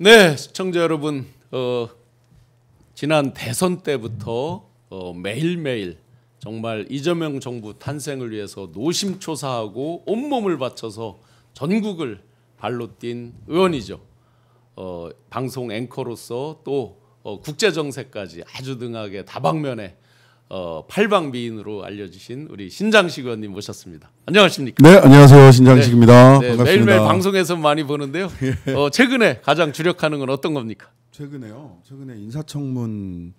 네, 시청자 여러분, 지난 대선 때부터 매일매일 정말 이재명 정부 탄생을 위해서 노심초사하고 온몸을 바쳐서 전국을 발로 뛴 의원이죠. 방송 앵커로서 또 국제정세까지 아주 등하게 다방면에 팔방미인으로 알려주신 우리 신장식 의원님 모셨습니다. 안녕하십니까? 네, 안녕하세요. 신장식입니다. 네, 반갑습니다. 매일매일 방송에서 많이 보는데요. 최근에 가장 주력하는 건 어떤 겁니까? 최근에 인사청문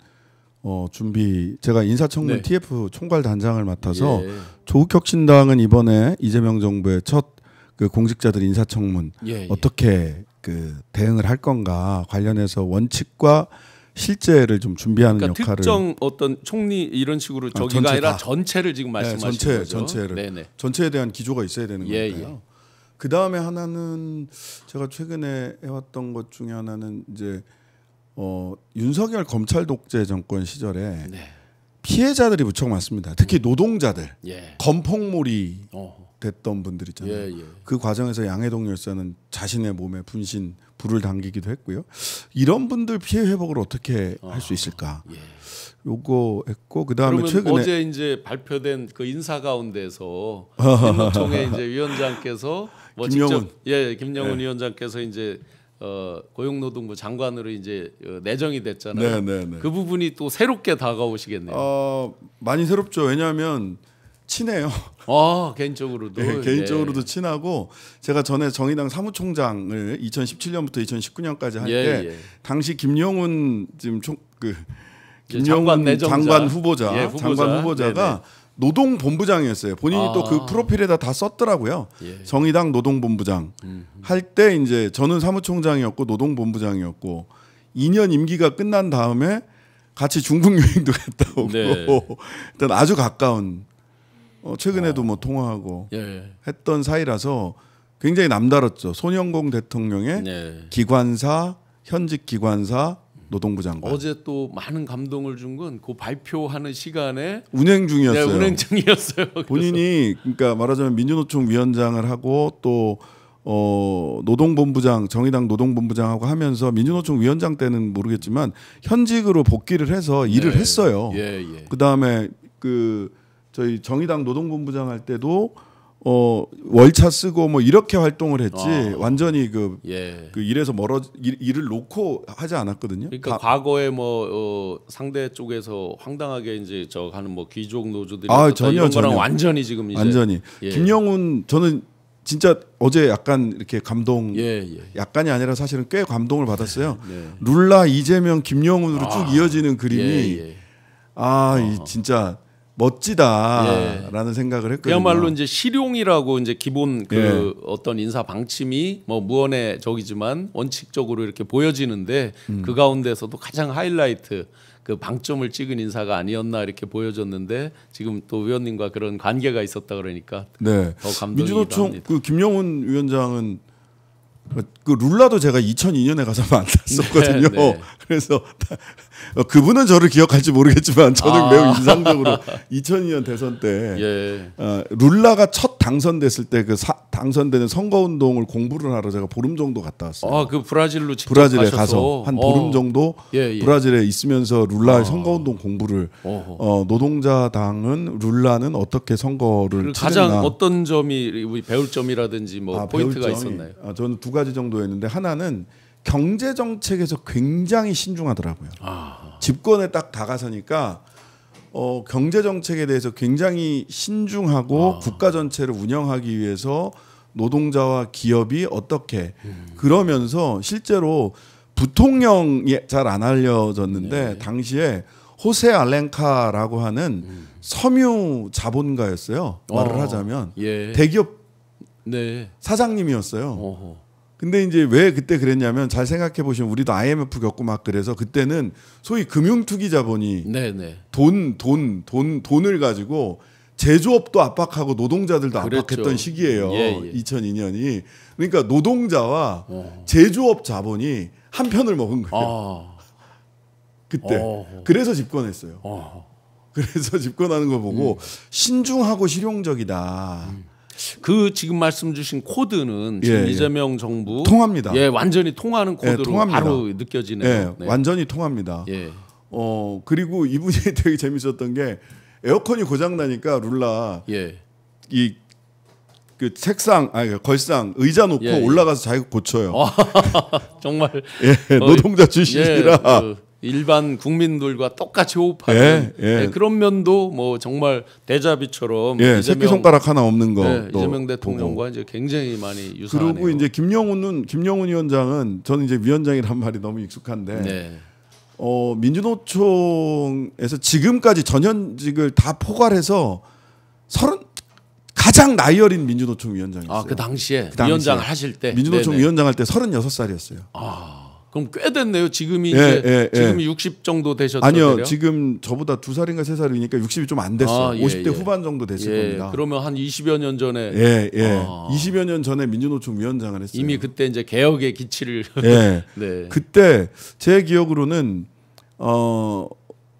준비, 제가 인사청문 네. TF 총괄 단장을 맡아서 조국혁신당은 이번에 이재명 정부의 첫 그 공직자들 인사청문 어떻게 그 대응을 할 건가 관련해서 원칙과 실제를 좀 준비하는 그러니까 역할을 특정 어떤 총리 이런 식으로 저기가 아니라 전체를 지금 말씀하시는 거죠. 전체를 전체에 대한 기조가 있어야 되는 거니까요. 그 다음에 하나는 제가 최근에 해왔던 것 중에 하나는 이제 윤석열 검찰 독재 정권 시절에 피해자들이 무척 많습니다. 특히 노동자들, 건폭몰이 됐던 분들 있잖아요. 그 과정에서 양해동 열사는 자신의 몸에 분신 불을 당기기도 했고요. 이런 분들 피해 회복을 어떻게 할 수 있을까? 요거 했고 그다음에 최근에 어제 이제 발표된 그 인사 가운데서 민노총회 이제 위원장께서 김영훈 위원장께서 이제 고용노동부 장관으로 이제 내정이 됐잖아요. 그 부분이 또 새롭게 다가오시겠네요. 많이 새롭죠. 왜냐하면 친해요. 개인적으로도 개인적으로도 친하고 제가 전에 정의당 사무총장을 2017년부터 2019년까지 할 때 당시 김영훈 지금 김영훈 장관 후보자가 노동본부장이었어요. 본인이 또 그 프로필에다 다 썼더라고요. 정의당 노동본부장 할 때 이제 저는 사무총장이었고 노동본부장이었고 2년 임기가 끝난 다음에 같이 중국 여행도 갔다 오고 일단 아주 가까운 최근에도 뭐 통화하고 했던 사이라서 굉장히 남다랐죠. 손영공 대통령의 기관사 현직 기관사 노동부 장관. 어제 또 많은 감동을 준 건 그 발표하는 시간에 운행 중이었어요. 운행 중이었어요. 본인이 그러니까 말하자면 민주노총 위원장을 하고 또 노동본부장 정의당 노동본부장하고 하면서 민주노총 위원장 때는 모르겠지만 현직으로 복귀를 해서 일을 했어요. 그 다음에 저희 정의당 노동본부장 할 때도 월차 쓰고 뭐 이렇게 활동을 했지 완전히 그 일에서 일을 놓고 하지 않았거든요. 그러니까 과거에 뭐 상대 쪽에서 황당하게 이제 저 하는 뭐 귀족 노조들이 전혀 완전히 지금 이제 완전히 김영훈 저는 진짜 어제 약간 이렇게 감동 약간이 아니라 사실은 꽤 감동을 받았어요. 룰라 이재명 김영훈으로 쭉 이어지는 그림이 진짜 멋지다라는 생각을 했거든요. 그야말로 이제 실용이라고 이제 기본 어떤 인사 방침이 뭐 무언의 적이지만 원칙적으로 이렇게 보여지는데 그 가운데서도 가장 하이라이트 그 방점을 찍은 인사가 아니었나 이렇게 보여졌는데 지금 또 위원님과 그런 관계가 있었다 그러니까 더 감동이기도 합니다. 그 김영훈 위원장은 그 룰라도 제가 2002년에 가서 만났었거든요. 그래서 그분은 저를 기억할지 모르겠지만 저는 매우 인상적으로 2002년 대선 때 룰라가 첫 당선됐을 때 그 당선되는 선거운동을 공부를 하러 제가 보름 정도 갔다 왔어요. 그 브라질로 직접 브라질에 가서 한 보름 정도 브라질에 있으면서 룰라의 선거운동 공부를 노동자당은 룰라는 어떻게 선거를 치렀나. 가장 어떤 점이 우리 배울 점이라든지 뭐 포인트가 있었나요? 저는 두 가지 정도였는데 하나는 경제 정책에서 굉장히 신중하더라고요. 집권에 딱 다가서니까 경제 정책에 대해서 굉장히 신중하고 국가 전체를 운영하기 위해서 노동자와 기업이 어떻게 그러면서 실제로 부통령이 잘 안 알려졌는데 당시에 호세 알렌카라고 하는 섬유 자본가였어요. 말을 하자면 대기업 사장님이었어요. 근데 이제 왜 그때 그랬냐면 잘 생각해 보시면 우리도 IMF 겪고 막 그래서 그때는 소위 금융투기 자본이 돈을 가지고 제조업도 압박하고 노동자들도 압박했던 시기예요. 2002년이. 그러니까 노동자와 제조업 자본이 한 편을 먹은 거예요. 그때. 그래서 집권했어요. 그래서 집권하는 거 보고 신중하고 실용적이다. 그 지금 말씀 주신 코드는 지금 이재명 정부 통합니다. 예, 완전히 통하는 코드로 통합니다. 바로 느껴지네요. 네. 완전히 통합니다. 그리고 이분이 되게 재밌었던 게 에어컨이 고장 나니까 룰라 이 그 책상 걸상 의자 놓고 올라가서 자기가 고쳐요. 정말 노동자 출신이라 그 일반 국민들과 똑같이 호흡하는 그런 면도 뭐 정말 대자비처럼 새끼 손가락 하나 없는 거 이재명 대통령과 보고. 이제 굉장히 많이 유사하네요. 그리고 이제 김영훈 위원장은 저는 이제 위원장이란 말이 너무 익숙한데 민주노총에서 지금까지 전현직을 다 포괄해서 가장 나이 어린 민주노총 위원장이었어요. 그 당시에 위원장을 하실 때 민주노총 위원장할 때 36살이었어요. 그럼 꽤 됐네요. 지금이 이제 지금이 60 정도 되셨어요. 아니요, 지금 저보다 2살인가 3살이니까 60이 좀 안 됐어요. 50대 후반 정도 됐을 겁니다. 그러면 한 20여 년 전에 20여 년 전에 민주노총 위원장을 했어요. 이미 그때 이제 개혁의 기치를 그때 제 기억으로는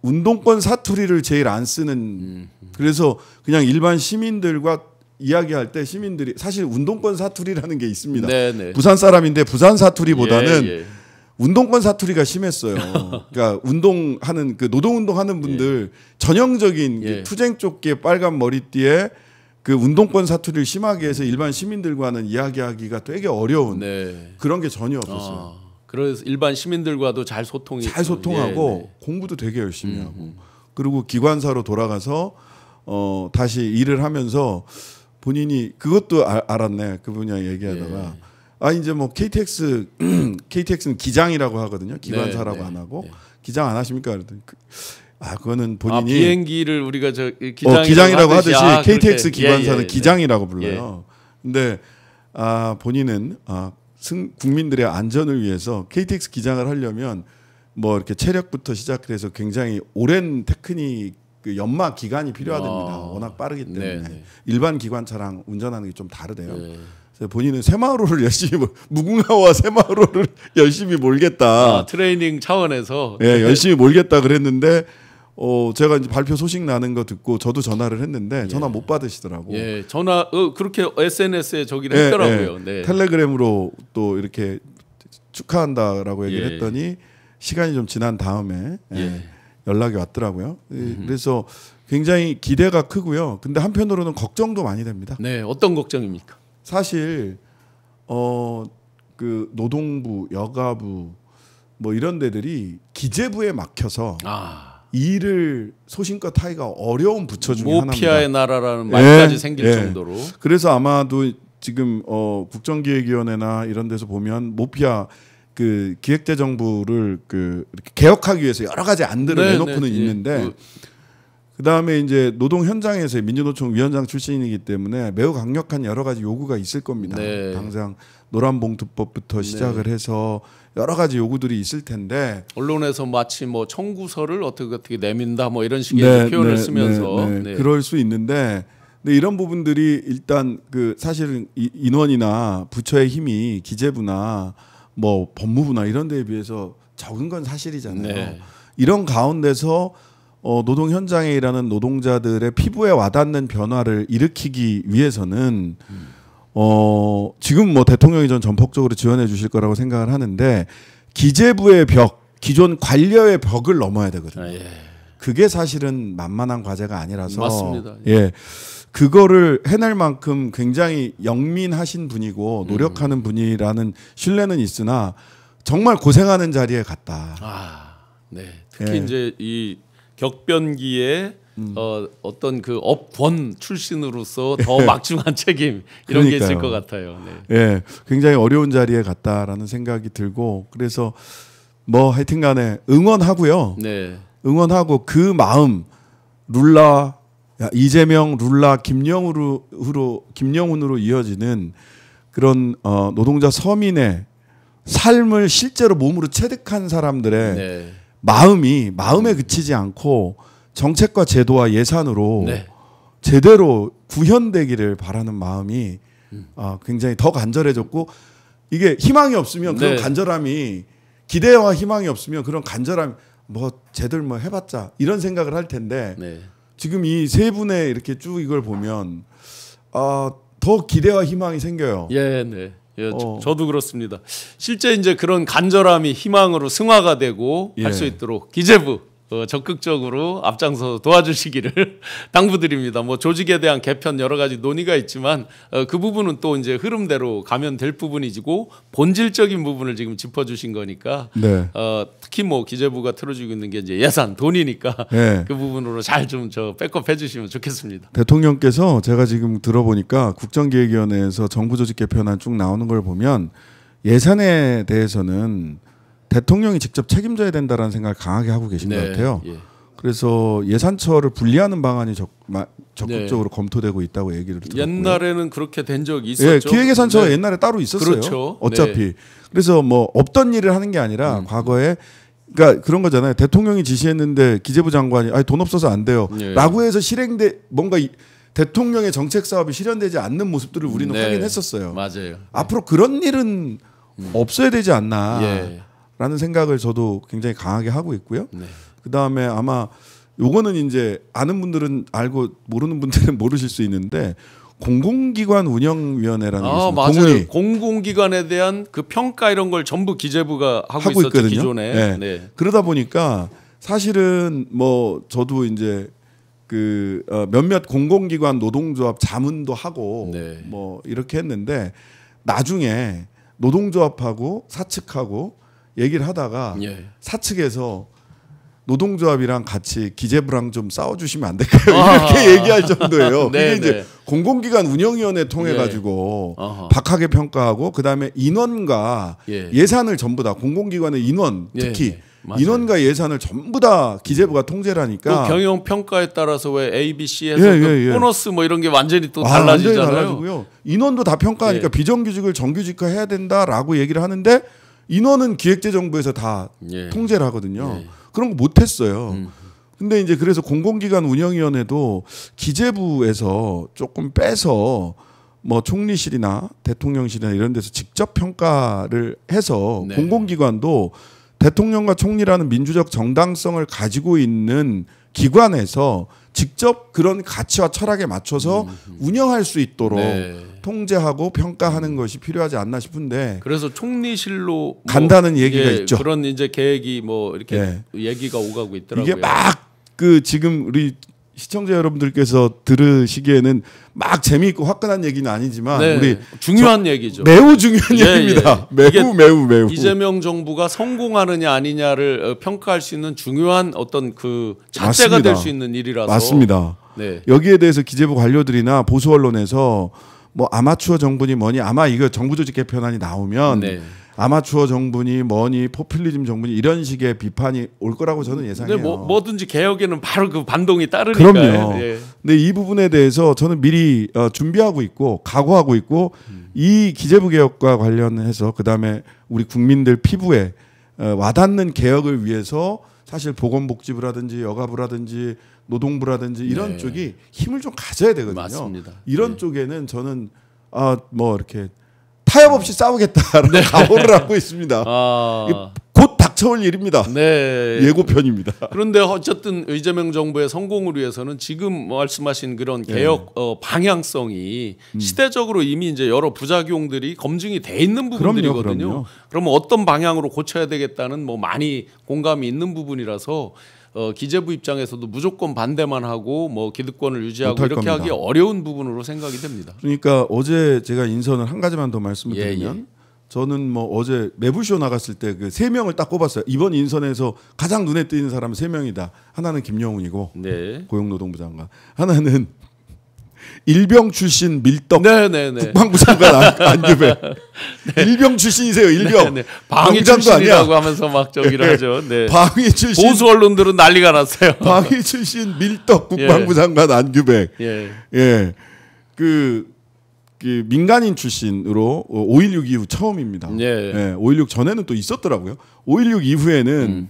운동권 사투리를 제일 안 쓰는 그래서 그냥 일반 시민들과 이야기할 때 시민들이 사실 운동권 사투리라는 게 있습니다. 부산 사람인데 부산 사투리보다는 운동권 사투리가 심했어요. 그러니까 운동하는 그 노동운동하는 분들 전형적인 투쟁 조끼에 빨간 머리띠에 그 운동권 사투리를 심하게 해서 일반 시민들과는 이야기하기가 되게 어려운 그런 게 전혀 없었어요. 그래서 일반 시민들과도 잘 소통하고 공부도 되게 열심히 하고 그리고 기관사로 돌아가서 다시 일을 하면서 본인이 그것도 알았네. 그분이랑 얘기하다가 이제 뭐 KTX는 기장이라고 하거든요. 기관사라고 안 하고 기장 안 하십니까? 그랬더니 그거는 본인이 비행기를 우리가 기장이라고 하듯이 KTX 기관사는 기장이라고 불러요. 근데 본인은 국민들의 안전을 위해서 KTX 기장을 하려면 뭐 이렇게 체력부터 시작해서 굉장히 오랜 테크닉 그 연마 기간이 필요하답니다. 워낙 빠르기 때문에 일반 기관차랑 운전하는 게 좀 다르대요. 그래서 본인은 새마을호를 열심히 무궁화와 새마을호를 열심히 몰겠다. 트레이닝 차원에서 열심히 몰겠다 그랬는데 제가 이제 발표 소식 나는 거 듣고 저도 전화를 했는데 전화 못 받으시더라고. 전화 그렇게 SNS에 저기를 했더라고요. 텔레그램으로 또 이렇게 축하한다라고 얘기를 했더니 시간이 좀 지난 다음에 연락이 왔더라고요. 그래서 굉장히 기대가 크고요. 근데 한편으로는 걱정도 많이 됩니다. 어떤 걱정입니까? 사실 그 노동부, 여가부 뭐 이런 데들이 기재부에 막혀서 일을 소신껏 하기가 어려운 부처 중에 하나입니다. 모피아의 나라라는 말까지 생길 정도로. 그래서 아마도 지금 국정기획위원회나 이런 데서 보면 모피아 그 기획재정부를 그 이렇게 개혁하기 위해서 여러 가지 안들을 내놓고는 있는데 그다음에 이제 노동 현장에서 민주노총 위원장 출신이기 때문에 매우 강력한 여러 가지 요구가 있을 겁니다. 당장 노란봉투법부터 시작을 해서 여러 가지 요구들이 있을 텐데 언론에서 마치 뭐 청구서를 어떻게 내민다 뭐 이런 식의 표현을 쓰면서 그럴 수 있는데 근데 이런 부분들이 일단 그 사실은 인원이나 부처의 힘이 기재부나 뭐 법무부나 이런 데에 비해서 적은 건 사실이잖아요. 이런 가운데서 노동 현장에 일하는 노동자들의 피부에 와닿는 변화를 일으키기 위해서는 지금 뭐 대통령이 전 전폭적으로 지원해 주실 거라고 생각을 하는데 기재부의 벽, 기존 관료의 벽을 넘어야 되거든요. 그게 사실은 만만한 과제가 아니라서 맞습니다. 그거를 해낼 만큼 굉장히 영민하신 분이고 노력하는 분이라는 신뢰는 있으나 정말 고생하는 자리에 갔다. 특히 이제 이 격변기에 어떤 그 업권 출신으로서 더 막중한 책임 이런 게 있을 것 같아요. 굉장히 어려운 자리에 갔다라는 생각이 들고 그래서 뭐 하여튼간에 응원하고요. 응원하고 그 마음 룰라 이재명, 룰라, 김영훈으로 이어지는 그런 노동자 서민의 삶을 실제로 몸으로 체득한 사람들의 마음에 그치지 않고 정책과 제도와 예산으로 제대로 구현되기를 바라는 마음이 굉장히 더 간절해졌고 이게 희망이 없으면 그런 간절함이 기대와 희망이 없으면 그런 간절함 뭐 쟤들 뭐 해봤자 이런 생각을 할 텐데 지금 이 세 분의 이렇게 쭉 이걸 보면 더 기대와 희망이 생겨요. 예, 네. 예, 저도 그렇습니다. 실제 이제 그런 간절함이 희망으로 승화가 되고 할 수 있도록 기재부 적극적으로 앞장서 도와주시기를 당부드립니다. 뭐 조직에 대한 개편 여러 가지 논의가 있지만 그 부분은 또 이제 흐름대로 가면 될 부분이고 본질적인 부분을 지금 짚어주신 거니까 네. 특히 뭐 기재부가 틀어주고 있는 게 이제 예산 돈이니까 네. 그 부분으로 잘 좀 저 백업해 주시면 좋겠습니다. 대통령께서 제가 지금 들어보니까 국정기획위원회에서 정부 조직 개편안 쭉 나오는 걸 보면 예산에 대해서는 대통령이 직접 책임져야 된다라는 생각을 강하게 하고 계신 것 같아요. 예. 그래서 예산처를 분리하는 방안이 적극적으로 검토되고 있다고 얘기를 들었고요. 옛날에는 그렇게 된 적이 있었죠. 예, 기획예산처가 옛날에 따로 있었어요. 그렇죠. 어차피. 그래서 뭐 없던 일을 하는 게 아니라 과거에 그러니까 그런 거잖아요. 대통령이 지시했는데 기재부 장관이 아니 돈 없어서 안 돼요. 라고 해서 뭔가 대통령의 정책 사업이 실현되지 않는 모습들을 우리는 확인했었어요. 맞아요. 앞으로 그런 일은 없어야 되지 않나. 라는 생각을 저도 굉장히 강하게 하고 있고요. 그다음에 아마 요거는 이제 아는 분들은 알고 모르는 분들은 모르실 수 있는데 공공기관 운영위원회라는 게 있습니다. 맞아요. 공공기관에 대한 그 평가 이런 걸 전부 기재부가 하고 있었죠. 있거든요. 기존에. 네. 그러다 보니까 사실은 뭐 저도 이제 그 몇몇 공공기관 노동조합 자문도 하고 뭐 이렇게 했는데 나중에 노동조합하고 사측하고 얘기를 하다가 사측에서 노동조합이랑 같이 기재부랑 좀 싸워주시면 안 될까요? 이렇게 얘기할 정도예요. 그게 이제 공공기관 운영위원회 통해 가지고 박하게 평가하고 그다음에 인원과 예산을 전부 다 공공기관의 인원 특히 인원과 예산을 전부 다 기재부가 통제를 하니까 경영 평가에 따라서 왜 A, B, C에서 그 보너스 뭐 이런 게 완전히 또 달라지잖아요. 완전히 달라지고요. 인원도 다 평가하니까 비정규직을 정규직화해야 된다라고 얘기를 하는데 인원은 기획재정부에서 다 통제를 하거든요. 그런 거 못했어요. 근데 이제 그래서 공공기관 운영위원회도 기재부에서 조금 빼서 뭐 총리실이나 대통령실이나 이런 데서 직접 평가를 해서 공공기관도 대통령과 총리라는 민주적 정당성을 가지고 있는 기관에서 직접 그런 가치와 철학에 맞춰서 운영할 수 있도록 통제하고 평가하는 것이 필요하지 않나 싶은데 그래서 총리실로 간다는 얘기가 있죠. 그런 이제 계획이 뭐 이렇게 얘기가 오가고 있더라고요. 이게 막 그 지금 우리 시청자 여러분들께서 들으시기에는 막 재미있고 화끈한 얘기는 아니지만 우리 중요한 얘기죠. 매우 중요한 얘기입니다. 매우 이재명 정부가 성공하느냐 아니냐를 평가할 수 있는 중요한 어떤 그 잣대가 될 수 있는 일이라서 맞습니다. 여기에 대해서 기재부 관료들이나 보수 언론에서 뭐 아마추어 정부니 뭐니 아마 이거 정부 조직 개편안이 나오면 아마추어 정부니 뭐니 포퓰리즘 정부니 이런 식의 비판이 올 거라고 저는 예상해요. 근데 뭐든지 개혁에는 바로 그 반동이 따르니까요. 그럼요. 근데 이 부분에 대해서 저는 미리 준비하고 있고 각오하고 있고 이 기재부 개혁과 관련해서 그다음에 우리 국민들 피부에 와닿는 개혁을 위해서 사실 보건복지부라든지 여가부라든지 노동부라든지 이런 쪽이 힘을 좀 가져야 되거든요. 맞습니다. 이런 쪽에는 저는 뭐 이렇게 타협 없이 싸우겠다라는 각오를 하고 있습니다. 곧 닥쳐올 일입니다. 예고편입니다. 그런데 어쨌든 이재명 정부의 성공을 위해서는 지금 말씀하신 그런 개혁 방향성이 시대적으로 이미 이제 여러 부작용들이 검증이 돼 있는 부분들이거든요. 그럼요. 그러면 어떤 방향으로 고쳐야 되겠다는 뭐 많이 공감이 있는 부분이라서 기재부 입장에서도 무조건 반대만 하고 뭐 기득권을 유지하고 이렇게 겁니다. 하기 어려운 부분으로 생각이 됩니다. 그러니까 어제 제가 인선을 한 가지만 더 말씀을 드리면 저는 뭐 어제 매부쇼 나갔을 때 그 3명을 딱 꼽았어요. 이번 인선에서 가장 눈에 띄는 사람은 3명이다. 하나는 김영훈이고 고용노동부 장관. 하나는 일병 출신 밀떡 국방부 장관 안규배. 일병 출신이세요. 일병. 방위 출신이라고 하면서 막 저기를 하죠. 방위 출신. 보수 언론들은 난리가 났어요. 방위 출신 밀떡 국방부 장관 안규배. 그 민간인 출신으로 5.16 이후 처음입니다. 5.16 전에는 또 있었더라고요. 5.16 이후에는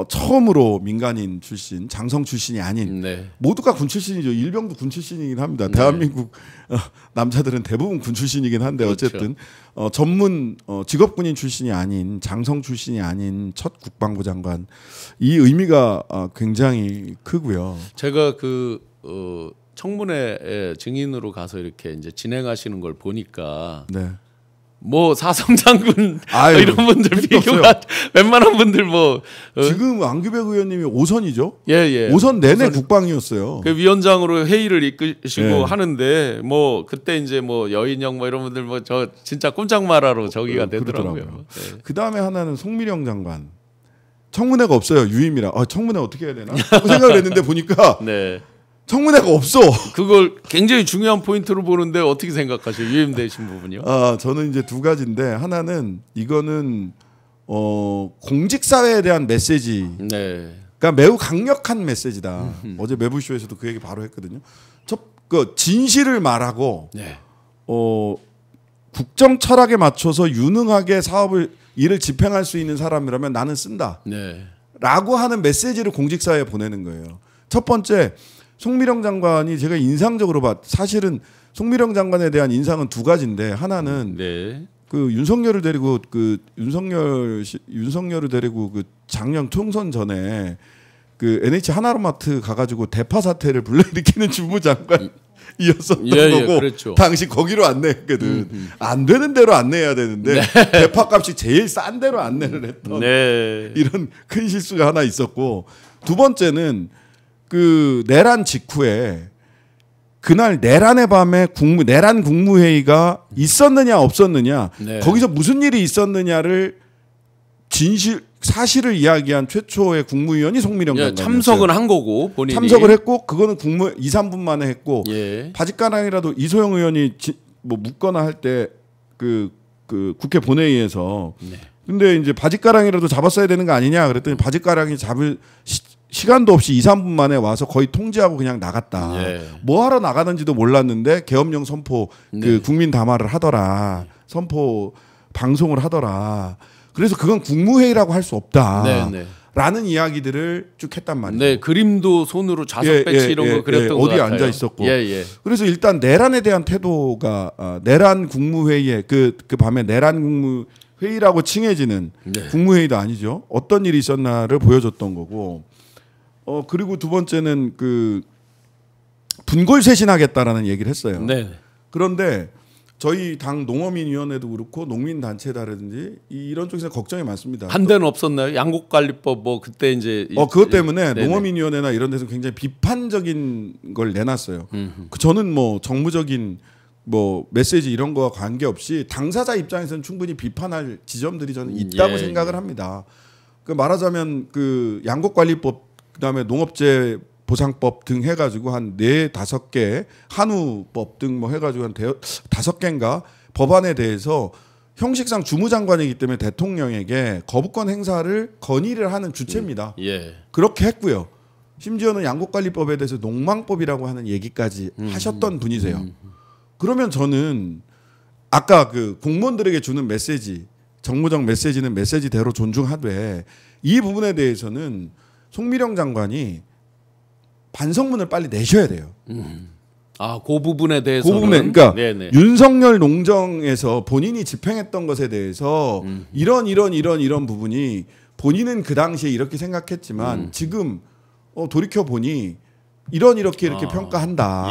처음으로 민간인 출신, 장성 출신이 아닌 모두가 군 출신이죠. 일병도 군 출신이긴 합니다. 대한민국 남자들은 대부분 군 출신이긴 한데 어쨌든 전문 직업군인 출신이 아닌 장성 출신이 아닌 첫 국방부 장관 이 의미가 굉장히 크고요. 제가 청문회 증인으로 가서 이렇게 이제 진행하시는 걸 보니까 네. 뭐 사성장군 이런 분들 비교가 웬만한 분들 뭐 지금 안규백 의원님이 5선이죠. 예. 5선 내내 국방이었어요. 그 위원장으로 회의를 이끄시고 하는데 뭐 그때 이제 뭐 여인영 뭐 이런 분들 뭐 저 진짜 꼼짝 말아로 저기가 되더라고요. 네. 그 다음에 하나는 송미령 장관. 청문회가 없어요. 유임이라. 청문회 어떻게 해야 되나 생각을 했는데 보니까 네. 청문회가 없어. 그걸 굉장히 중요한 포인트로 보는데 어떻게 생각하세요? 유임되신 부분이요? 저는 이제 두 가지인데 하나는 이거는 공직사회에 대한 메시지. 네. 그러니까 매우 강력한 메시지다. 어제 매부쇼에서도 그 얘기 바로 했거든요. 그 진실을 말하고 네. 국정 철학에 맞춰서 유능하게 일을 집행할 수 있는 사람이라면 나는 쓴다. 네. 라고 하는 메시지를 공직사회에 보내는 거예요. 첫 번째 송미령 장관이 제가 인상적으로 사실은 송미령 장관에 대한 인상은 두 가지인데 하나는 네. 그 윤석열을 데리고 윤석열을 데리고 그 작년 총선 전에 그 NH 하나로마트 가가지고 대파 사태를 불러일으키는 주무장관이었었던 거고 그렇죠. 당시 거기로 안내했거든. 안 되는 대로 안내해야 되는데 대파 값이 제일 싼 대로 안내를 했던 이런 큰 실수가 하나 있었고 두 번째는 그 내란 직후에 그날 내란의 밤에 내란 국무회의가 있었느냐 없었느냐 거기서 무슨 일이 있었느냐를 사실을 이야기한 최초의 국무위원이 송미령 장관이었어요. 참석은 한 거고 본인이 참석을 했고 그거는 2, 3분 만에 했고 바짓가랑이라도 이소영 의원이 뭐 묻거나 할 때 그 국회 본회의에서 근데 이제 바짓가랑이라도 잡았어야 되는 거 아니냐 그랬더니 바짓가랑이 잡을 시간도 없이 2, 3분 만에 와서 거의 통제하고 그냥 나갔다. 뭐 하러 나가는지도 몰랐는데 계엄령 선포 그 국민 담화를 하더라. 선포 방송을 하더라. 그래서 그건 국무회의라고 할 수 없다. 라는 이야기들을 쭉 했단 말이에요. 네, 그림도 손으로 자석 배치 이런 거 그렸던 것 어디 같아요. 앉아 있었고. 그래서 일단 내란에 대한 태도가 내란 국무회의에 그 밤에 내란 국무회의라고 칭해지는 국무회의도 아니죠. 어떤 일이 있었나를 보여줬던 거고. 그리고 두 번째는 그 분골쇄신하겠다라는 얘기를 했어요. 그런데 저희 당 농어민위원회도 그렇고 농민단체다라든지 이런 쪽에서 걱정이 많습니다. 반대는 없었나요? 양곡관리법 뭐 그때 이제 그것 때문에 농어민위원회나 이런 데서 굉장히 비판적인 걸 내놨어요. 저는 뭐 정무적인 뭐 메시지 이런 거와 관계없이 당사자 입장에서는 충분히 비판할 지점들이 저는 있다고 생각을 합니다. 그 말하자면 그 양곡관리법 그다음에 농업재 보상법 등 해가지고 한 4-5개 한우법 등 뭐 해가지고 한 5개인가 법안에 대해서 형식상 주무장관이기 때문에 대통령에게 거부권 행사를 건의를 하는 주체입니다. 그렇게 했고요. 심지어는 양곡관리법에 대해서 농망법이라고 하는 얘기까지 하셨던 분이세요. 그러면 저는 아까 그 공무원들에게 주는 메시지 정무적 메시지는 메시지대로 존중하되 이 부분에 대해서는 송미령 장관이 반성문을 빨리 내셔야 돼요. 그 부분에 대해서는 그러니까 윤석열 농정에서 본인이 집행했던 것에 대해서 이런 부분이 본인은 그 당시에 이렇게 생각했지만 지금 돌이켜 보니 이렇게 평가한다.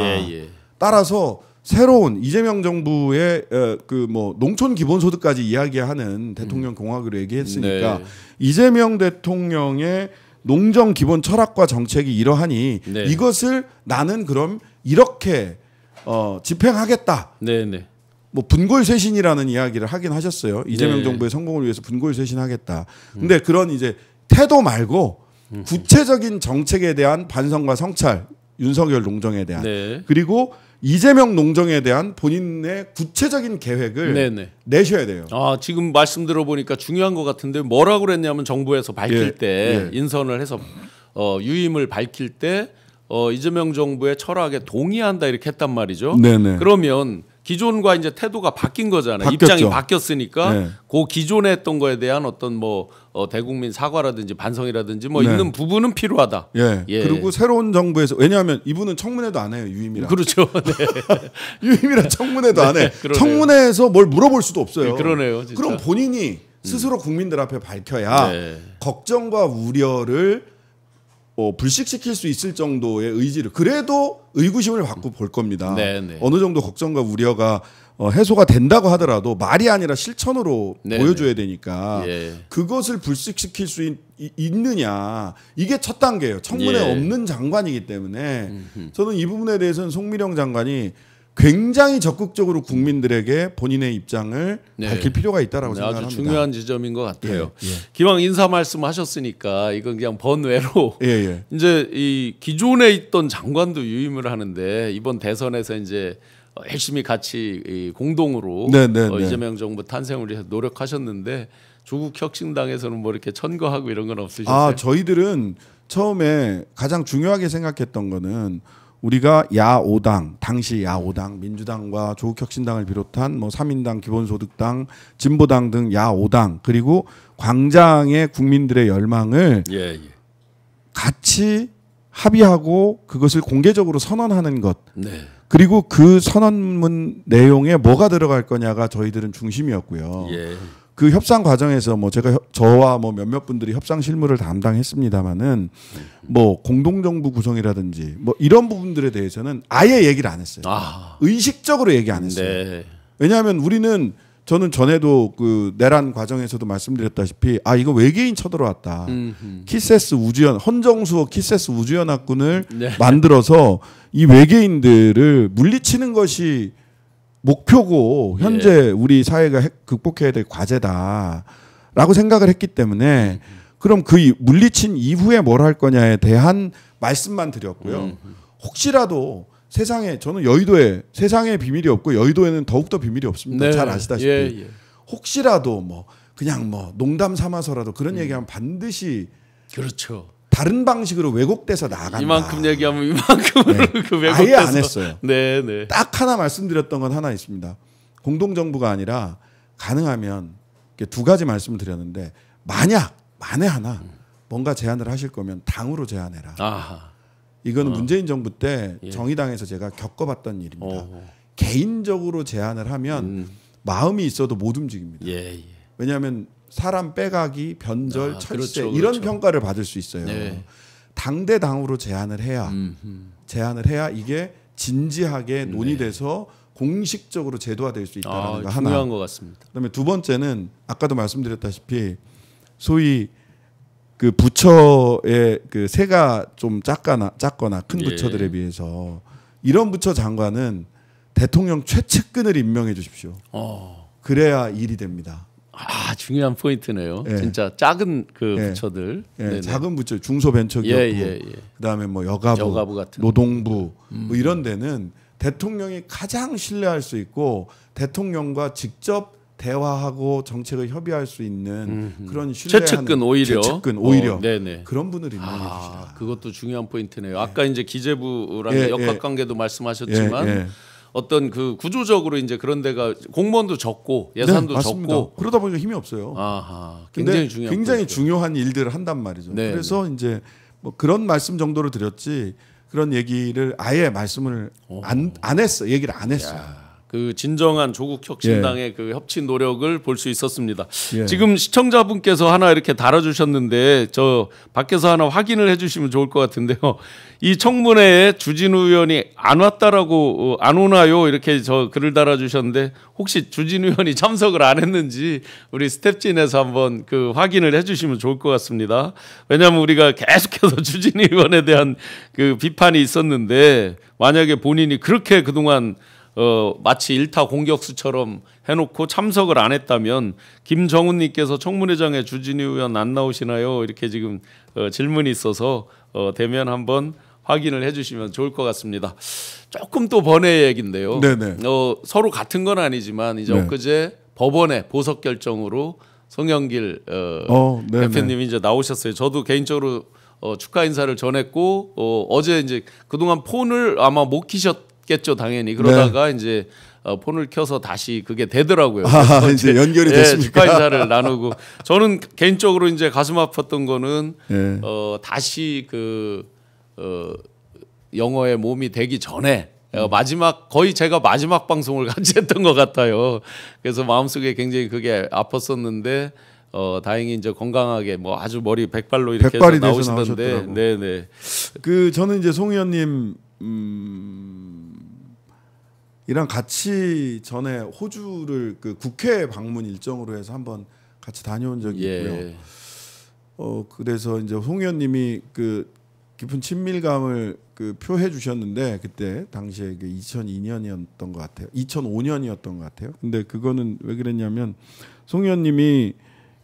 따라서 새로운 이재명 정부의 그 뭐 농촌 기본소득까지 이야기하는 대통령 공약으로 얘기했으니까 이재명 대통령의 농정 기본 철학과 정책이 이러하니 이것을 나는 그럼 이렇게 집행하겠다. 뭐 분골쇄신이라는 이야기를 하긴 하셨어요. 이재명 정부의 성공을 위해서 분골쇄신하겠다. 근데 그런 이제 태도 말고 구체적인 정책에 대한 반성과 성찰, 윤석열 농정에 대한 그리고 이재명 농정에 대한 본인의 구체적인 계획을 내셔야 돼요. 지금 말씀 들어보니까 중요한 것 같은데 뭐라고 그랬냐면 정부에서 밝힐 때 인선을 해서 유임을 밝힐 때 이재명 정부의 철학에 동의한다 이렇게 했단 말이죠. 그러면 기존과 이제 태도가 바뀐 거잖아요. 바뀌었죠. 입장이 바뀌었으니까 그 기존에 했던 거에 대한 어떤 뭐 대국민 사과라든지 반성이라든지 뭐 있는 부분은 필요하다. 그리고 새로운 정부에서 왜냐하면 이분은 청문회도 안 해요. 유임이라. 그렇죠. 유임이라 청문회도 안 해. 청문회에서 뭘 물어볼 수도 없어요. 그러네요. 진짜. 그럼 본인이 스스로 국민들 앞에 밝혀야 걱정과 우려를 불식시킬 수 있을 정도의 의지를 그래도 의구심을 갖고 볼 겁니다. 네네. 어느 정도 걱정과 우려가 해소가 된다고 하더라도 말이 아니라 실천으로 네네. 보여줘야 되니까 예. 그것을 불식시킬 수 있느냐 이게 첫 단계예요. 청문회 예. 없는 장관이기 때문에 저는 이 부분에 대해서는 송미령 장관이 굉장히 적극적으로 국민들에게 본인의 입장을 네. 밝힐 필요가 있다라고 생각합니다. 아주 중요한 지점인 것 같아요. 예, 예. 기왕 인사 말씀하셨으니까 이건 그냥 번외로 예, 예. 이제 이 기존에 있던 장관도 유임을 하는데 이번 대선에서 이제 열심히 같이 공동으로 네, 네, 네. 이재명 정부 탄생을 위해서 노력하셨는데 조국 혁신당에서는 뭐 이렇게 천거하고 이런 건 없으셨어요? 저희들은 처음에 가장 중요하게 생각했던 거는 우리가 야5당 당시 야5당 민주당과 조국혁신당을 비롯한 뭐 3인당 기본소득당 진보당 등 야5당 그리고 광장의 국민들의 열망을 예, 예. 같이 합의하고 그것을 공개적으로 선언하는 것 네. 그리고 그 선언문 내용에 뭐가 들어갈 거냐가 저희들은 중심이었고요. 예. 그 협상 과정에서 뭐 제가 저와 뭐 몇몇 분들이 협상 실무를 담당했습니다마는 뭐 공동정부 구성이라든지 뭐 이런 부분들에 대해서는 아예 얘기를 안 했어요. 의식적으로 얘기 안 했어요. 네. 왜냐하면 우리는 저는 전에도 그 내란 과정에서도 말씀드렸다시피 이거 외계인 쳐들어왔다. 키세스 우주연 헌정수호 키세스 우주연합군을 네. 만들어서 이 외계인들을 물리치는 것이 목표고 현재 예. 우리 사회가 극복해야 될 과제다라고 생각을 했기 때문에 그럼 그 물리친 이후에 뭘 할 거냐에 대한 말씀만 드렸고요. 혹시라도 세상에 저는 여의도에 세상에 비밀이 없고 여의도에는 더욱더 비밀이 없습니다. 네. 잘 아시다시피 예. 혹시라도 뭐 그냥 뭐 농담 삼아서라도 그런 얘기하면 반드시 그렇죠. 다른 방식으로 왜곡돼서 나간다. 이만큼 얘기하면 이만큼으로 네. 그 왜곡돼서 아예 안 했어요. 네. 딱 하나 말씀드렸던 건 하나 있습니다. 공동정부가 아니라 가능하면 두 가지 말씀을 드렸는데 만에 하나 뭔가 제안을 하실 거면 당으로 제안해라. 이거는 문재인 정부 때 정의당에서 제가 겪어봤던 일입니다. 개인적으로 제안을 하면 마음이 있어도 못 움직입니다. 왜냐하면 사람 빼가기, 변절, 철새 그렇죠. 이런 평가를 받을 수 있어요. 네. 당대당으로 제안을 해야 이게 진지하게 논의돼서 공식적으로 제도화될 수 있다는 거 하나. 중요한 것 같습니다. 그다음에 두 번째는 아까도 말씀드렸다시피 소위 그 부처의 그 세가 좀 작거나 큰 부처들에 비해서 이런 부처 장관은 대통령 최측근을 임명해 주십시오. 그래야 일이 됩니다. 중요한 포인트네요. 진짜 작은 그 부처들, 작은 부처, 중소벤처기업부, 그다음에 뭐 여가부 같은 노동부 뭐 이런 데는 대통령이 가장 신뢰할 수 있고 대통령과 직접 대화하고 정책을 협의할 수 있는 그런 신뢰하는 최측근 오히려 그런 분을 임명해 주시라. 그것도 중요한 포인트네요. 아까 이제 기재부랑 역학관계도 말씀하셨지만. 어떤 그 구조적으로 이제 그런 데가 공무원도 적고 예산도 적고 그러다 보니까 힘이 없어요. 굉장히 중요한 일들을 한단 말이죠. 그래서 이제 뭐 그런 말씀 정도로 드렸지 그런 얘기를 아예 말씀을 안 했어. 얘기를 안 했어요. 그 진정한 조국 혁신당의 그 협치 노력을 볼 수 있었습니다. 지금 시청자분께서 하나 이렇게 달아주셨는데 저 밖에서 하나 확인을 해주시면 좋을 것 같은데요. 이 청문회에 주진우 의원이 안 왔다라고 안 오나요? 이렇게 저 글을 달아주셨는데 혹시 주진우 의원이 참석을 안 했는지 우리 스텝진에서 한번 그 확인을 해주시면 좋을 것 같습니다. 왜냐하면 우리가 계속해서 주진우 의원에 대한 그 비판이 있었는데 만약에 본인이 그렇게 그동안 마치 일타 공격수처럼 해놓고 참석을 안 했다면 김정훈님께서 청문회장에 주진우 의원 안 나오시나요? 이렇게 지금 질문이 있어서 되면 한번 확인을 해주시면 좋을 것 같습니다. 조금 또 번외 얘기인데요. 서로 같은 건 아니지만 이제 엊그제 법원의 보석 결정으로 송영길 대표님이 이제 나오셨어요. 저도 개인적으로 축하 인사를 전했고 어제 이제 그동안 폰을 아마 못 키셨겠죠 당연히. 그러다가 이제 폰을 켜서 다시 그게 되더라고요. 이제 연결이 됐습니까? 축하 인사를 나누고 저는 개인적으로 이제 가슴 아팠던 거는 다시 그 영어의 몸이 되기 전에 거의 제가 마지막 방송을 같이 했던 것 같아요. 그래서 마음속에 굉장히 그게 아팠었는데 다행히 이제 건강하게 뭐 아주 머리 백발로 이렇게 해서 나오시던데. 네네. 그 저는 이제 송 의원님 이랑 같이 전에 호주를 그 국회 방문 일정으로 해서 한번 같이 다녀온 적이 있고요. 그래서 이제 송 의원님이 그 깊은 친밀감을 그 표해 주셨는데 그때 당시에 그 2002년이었던 것 같아요. 2005년이었던 것 같아요. 근데 그거는 왜 그랬냐면 송 의원님이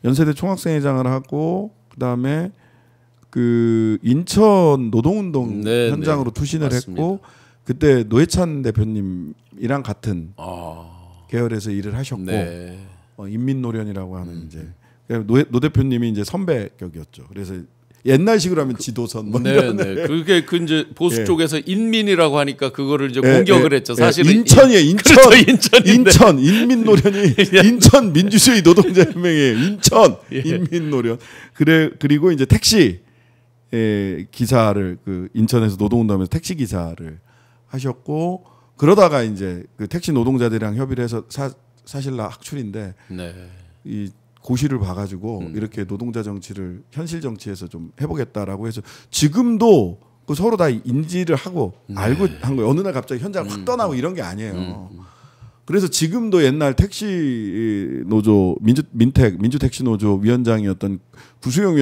연세대 총학생회장을 하고 그다음에 그 인천 노동운동 현장으로 투신을 맞습니다. 했고 그때 노회찬 대표님이랑 같은 계열에서 일을 하셨고 인민노련이라고 하는 이제 노 대표님이 이제 선배격이었죠. 그래서 옛날식으로 하면 지도선 뭐 이런. 그게 그 이제 보수 쪽에서 인민이라고 하니까 그거를 이제 공격을 했죠. 사실은 인천이에요. 인천. 그렇죠, 인천 인민노련이 인천 민주주의 노동자연맹이에요. 인천 인민노련. 그리고 이제 택시 기사를 그 인천에서 노동운동하면서 택시 기사를 하셨고 그러다가 이제 그 택시 노동자들이랑 협의를 해서 사실 나 학출인데 이 고시를 봐가지고 이렇게 노동자 정치를 현실 정치에서 좀 해보겠다라고 해서 지금도 그 서로 다 인지를 하고 알고 한 거예요. 어느 날 갑자기 현장 확 떠나고 이런 게 아니에요. 그래서 지금도 옛날 택시 노조 민주택시 노조 위원장이었던 구수영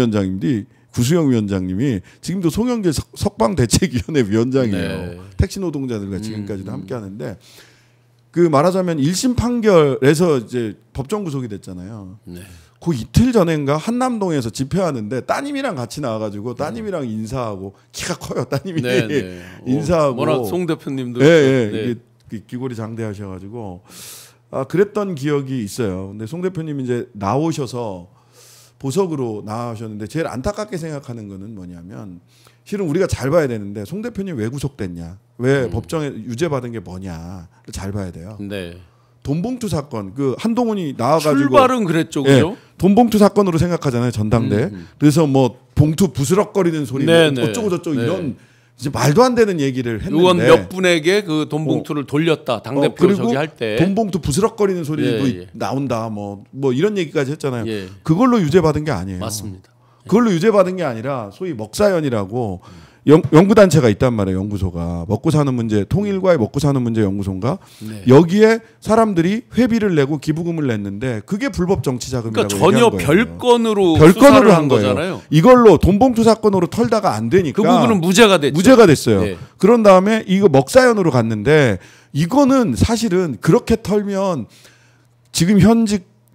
위원장님이 지금도 송영길 석방대책위원회 위원장이에요. 택시 노동자들과 지금까지도 함께하는데 그 말하자면 1심 판결에서 이제 법정 구속이 됐잖아요. 그 이틀 전인가 한남동에서 집회하는데 따님이랑 같이 나와가지고 따님이랑 인사하고 키가 커요. 따님이 인사하고 워낙 송 대표님도 귀골이 장대하셔가지고 그랬던 기억이 있어요. 근데 송 대표님이 이제 나오셔서 보석으로 나오셨는데 제일 안타깝게 생각하는 거는 뭐냐면 실은 우리가 잘 봐야 되는데 송 대표님 왜 구속됐냐, 왜 법정에 유죄받은 게 뭐냐를 잘 봐야 돼요. 돈봉투 사건 그 한동훈이 나와가지고 출발은 그랬죠, 그죠? 돈봉투 사건으로 생각하잖아요 전당대. 그래서 뭐 봉투 부스럭거리는 소리, 뭐 어쩌고 저쩌고 이런 이제 말도 안 되는 얘기를 했는데 의원 몇 분에게 그 돈봉투를 돌렸다 당 대표 저기 할 때 돈봉투 부스럭거리는 소리도 나온다 뭐 이런 얘기까지 했잖아요. 그걸로 유죄받은 게 아니에요. 맞습니다. 그걸로 유죄받은 게 아니라 소위 먹사연이라고 연구단체가 있단 말이에요. 연구소가 먹고 사는 문제 통일과의 먹고 사는 문제 연구소인가 여기에 사람들이 회비를 내고 기부금을 냈는데 그게 불법 정치 자금이라고 그러니까 전혀 별건으로 수사를 한 거잖아요. 이걸로 돈봉투 사건으로 털다가 안 되니까 그 부분은 무죄가 됐죠. 무죄가 됐어요. 그런 다음에 이거 먹사연으로 갔는데 이거는 사실은 그렇게 털면 지금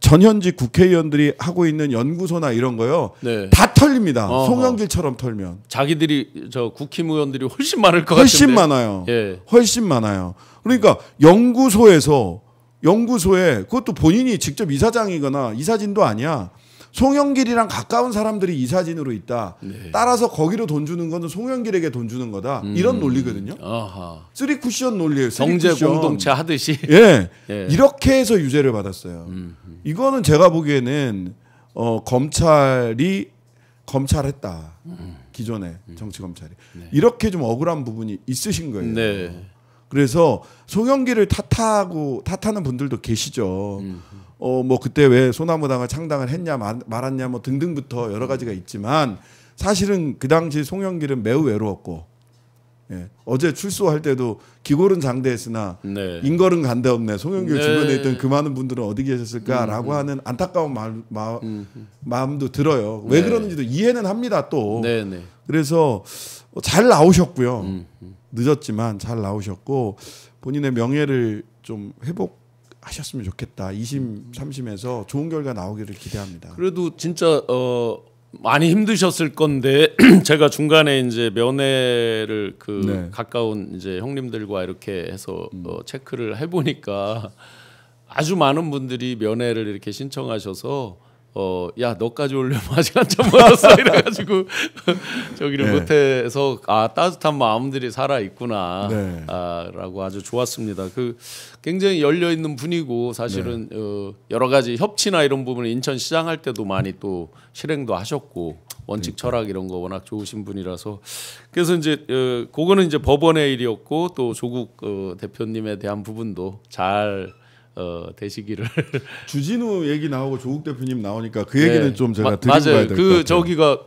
전현직 국회의원들이 하고 있는 연구소나 이런 거요. 다 털립니다. 송영길처럼 털면. 자기들이 저 국힘의원들이 훨씬 많을 것 같은데. 훨씬 많아요. 훨씬 많아요. 그러니까 연구소에 그것도 본인이 직접 이사장이거나 이사진도 아니야. 송영길이랑 가까운 사람들이 이사진으로 있다. 따라서 거기로 돈 주는 거는 송영길에게 돈 주는 거다. 이런 논리거든요. 쓰리 쿠션 논리예요. 경제 공동체 하듯이. 이렇게 해서 유죄를 받았어요. 이거는 제가 보기에는 검찰했다. 기존에 정치 검찰이 이렇게 좀 억울한 부분이 있으신 거예요. 그래서 송영길을 탓하는 분들도 계시죠. 뭐 그때 왜 소나무당을 창당을 했냐 말았냐 뭐 등등부터 여러 가지가 있지만 사실은 그 당시 송영길은 매우 외로웠고 어제 출소할 때도 기골은 장대했으나 인걸은 간데 없네. 송영길 주변에 있던 그 많은 분들은 어디 계셨을까라고 하는 안타까운 마음도 들어요. 왜 그러는지도 이해는 합니다. 또 그래서 잘 나오셨고요. 늦었지만 잘 나오셨고 본인의 명예를 좀 회복하셨으면 좋겠다. 2심, 3심에서 좋은 결과 나오기를 기대합니다. 그래도 진짜 많이 힘드셨을 건데 제가 중간에 이제 면회를 가까운 이제 형님들과 이렇게 해서 체크를 해보니까 아주 많은 분들이 면회를 이렇게 신청하셔서 야 너까지 오려면 아직 한참 멀었어 이래가지고 저기를 못해서 따뜻한 마음들이 살아 있구나 라고 아주 좋았습니다. 그 굉장히 열려 있는 분이고 사실은 여러 가지 협치나 이런 부분을 인천시장 할 때도 많이 또 실행도 하셨고 원칙 철학 이런 거 워낙 좋으신 분이라서 그래서 이제 그거는 이제 법원의 일이었고 또 조국 대표님에 대한 부분도 잘 되시기를. 주진우 얘기 나오고 조국 대표님 나오니까 그 얘기는 좀 제가 드리고 가야 될 것 같아요. 그 저기가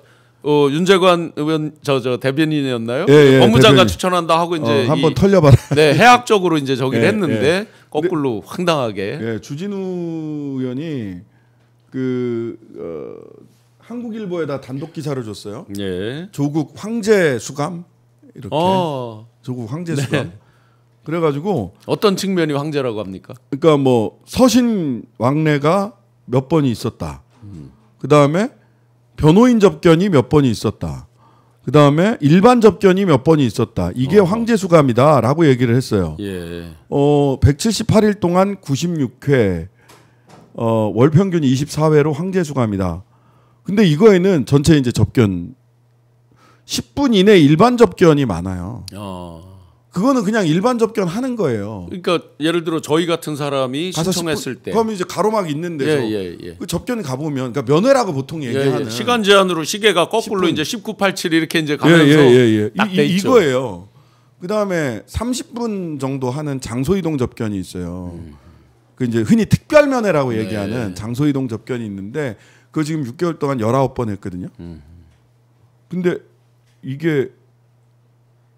윤재관 의원 저 대변인이었나요? 예, 법무장관 추천한다 하고 이제 한번 털려봐라. 네, 해학적으로 이제 저기를 했는데 거꾸로 황당하게. 예, 주진우 의원이 한국일보에다 단독 기사를 줬어요. 예. 조국 황제 수감 이렇게. 조국 황제 수감. 그래가지고 어떤 측면이 황제라고 합니까? 그러니까 뭐 서신 왕래가 몇 번이 있었다. 그 다음에 변호인 접견이 몇 번이 있었다. 그 다음에 일반 접견이 몇 번이 있었다. 이게 황제 수감이다라고 얘기를 했어요. 예. 178일 동안 96회, 월 평균 24회로 황제 수감이다. 근데 이거에는 전체 이제 접견 10분 이내 일반 접견이 많아요. 그거는 그냥 일반 접견 하는 거예요. 그러니까 예를 들어 저희 같은 사람이 신청했을 때 그러면 이제 가로막 있는 데서 그 접견 가보면 그러니까 면회라고 보통 얘기하는 시간 제한으로 시계가 거꾸로 10분. 이제 1987 이렇게 이제 가면서 딱 돼 있죠. 이거예요. 그 다음에 30분 정도 하는 장소 이동 접견이 있어요. 그 이제 흔히 특별 면회라고 얘기하는 장소 이동 접견이 있는데 그거 지금 6개월 동안 19번 했거든요. 근데 이게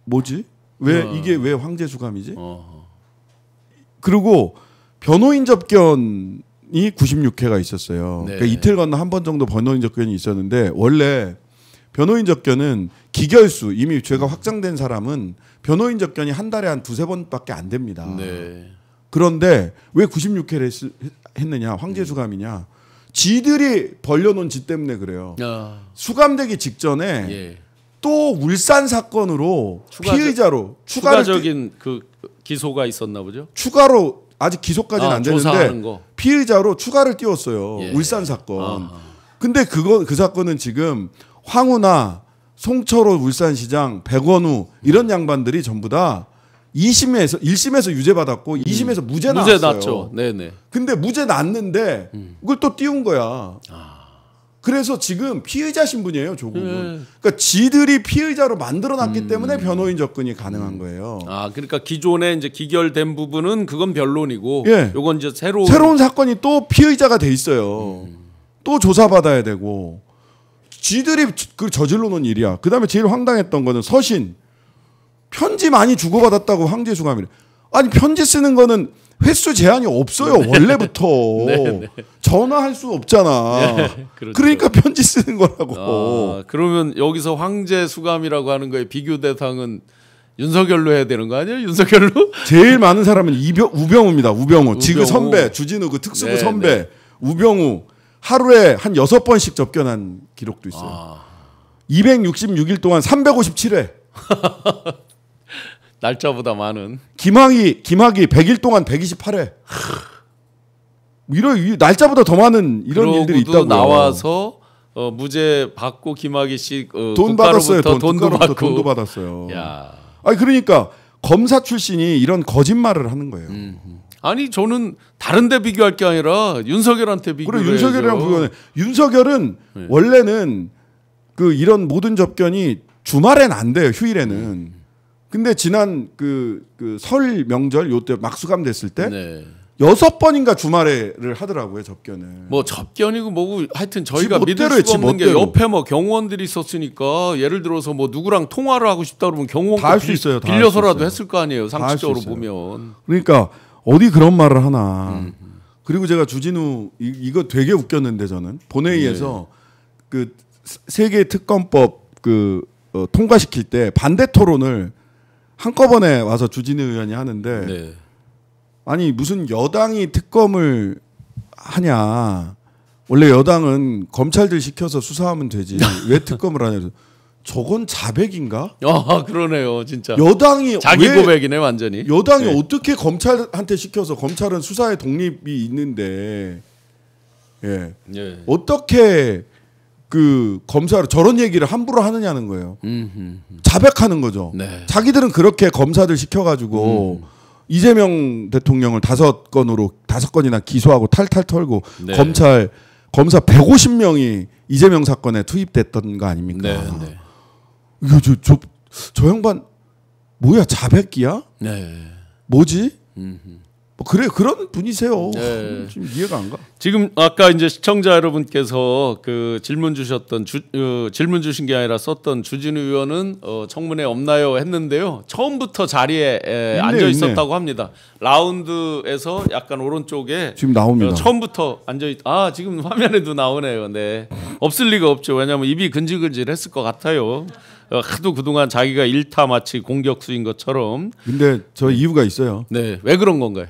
뭐지? 이게 왜 황제 수감이지? 그리고 변호인 접견이 96회가 있었어요. 그러니까 이틀 건너 한 번 정도 변호인 접견이 있었는데 원래 변호인 접견은 기결수 이미 죄가 확정된 사람은 변호인 접견이 한 달에 한 2-3번밖에 안 됩니다. 그런데 왜 96회를 했느냐? 황제 수감이냐? 지들이 벌려놓은 짓 때문에 그래요. 수감되기 직전에 또 울산 사건으로 피의자로 추가적인 그 기소가 있었나 보죠. 추가로 아직 기소까지는 안 되는데 피의자로 추가를 띄웠어요. 울산 사건. 근데 그 사건은 지금 황우나 송철호 울산시장, 백원우 이런 양반들이 전부 다 1심에서 유죄 받았고 2심에서 무죄 나왔어요. 무죄 났죠. 네네. 근데 무죄 났는데 그걸 또 띄운 거야. 그래서 지금 피의자 신분이에요, 조국은. 그러니까 지들이 피의자로 만들어놨기 때문에 변호인 접근이 가능한 거예요. 그러니까 기존에 이제 기결된 부분은 그건 변론이고, 요건 이제 새로운 사건이 또 피의자가 돼 있어요. 또 조사받아야 되고, 지들이 그 저질러 놓은 일이야. 그다음에 제일 황당했던 거는 서신 편지 많이 주고받았다고 황제 수감이래. 아니 편지 쓰는 거는 횟수 제한이 없어요. 원래부터. 전화할 수 없잖아. 그렇죠. 그러니까 편지 쓰는 거라고. 그러면 여기서 황제 수감이라고 하는 거에 비교 대상은 윤석열로 해야 되는 거 아니에요? 윤석열로? 제일 많은 사람은 우병우입니다. 우병우. 지금 선배, 주진우 그 특수부 선배 우병우 하루에 한 6번씩 접견한 기록도 있어요. 266일 동안 357회. 날짜보다 많은. 김학이 100일 동안 128회. 이런 날짜보다 더 많은 이런 일들이 있다고요. 나와서 무죄 받고 김학이 씨 돈 받았어요. 돈도 받았어요. 아니 그러니까 검사 출신이 이런 거짓말을 하는 거예요. 아니 저는 다른데 비교할 게 아니라 윤석열한테 비교해야죠. 그래 윤석열이랑 비교해. 윤석열은 원래는 그 이런 모든 접견이 주말엔 안 돼요. 휴일에는. 근데 지난 그 설 명절 요때 막 수감됐을 때 6번인가 주말에를 하더라고요 접견을. 뭐 접견이고 뭐고 하여튼 저희가 믿을 수가 없는 게 옆에 뭐 경호원들이 있었으니까 예를 들어서 뭐 누구랑 통화를 하고 싶다 그러면 경호원 빌려서라도 했을 거 아니에요. 상식적으로 보면. 그러니까 어디 그런 말을 하나. 그리고 제가 주진우 이거 되게 웃겼는데 저는 본회의에서 그 세계 특검법 통과시킬 때 반대 토론을 한꺼번에 와서 주진우 의원이 하는데 아니 무슨 여당이 특검을 하냐. 원래 여당은 검찰들 시켜서 수사하면 되지. 왜 특검을 하냐. 저건 자백인가? 그러네요. 진짜. 여당이 자기 고백이네 완전히. 여당이 어떻게 검찰한테 시켜서 검찰은 수사의 독립이 있는데 어떻게 그 검사를 저런 얘기를 함부로 하느냐는 거예요. 자백하는 거죠. 자기들은 그렇게 검사들 시켜가지고 이재명 대통령을 5건이나 기소하고 탈탈 털고 검사 150명이 이재명 사건에 투입됐던 거 아닙니까? 이거 저 양반 뭐야 자백이야? 뭐지? 그래 그런 분이세요. 네. 지금 이해가 안 가. 지금 아까 이제 시청자 여러분께서 그 질문 주셨던 질문 주신 게 아니라 썼던 주진우 의원은 청문회 없나요 했는데요. 처음부터 자리에 앉아 있었다고 합니다. 라운드에서 약간 오른쪽에 지금 나옵니다. 처음부터 지금 화면에도 나오네요. 네. 없을 리가 없죠. 왜냐하면 입이 근질근질했을 것 같아요. 하도 그동안 자기가 일타 마치 공격수인 것처럼. 근데 저 이유가 있어요. 네, 왜 그런 건가요?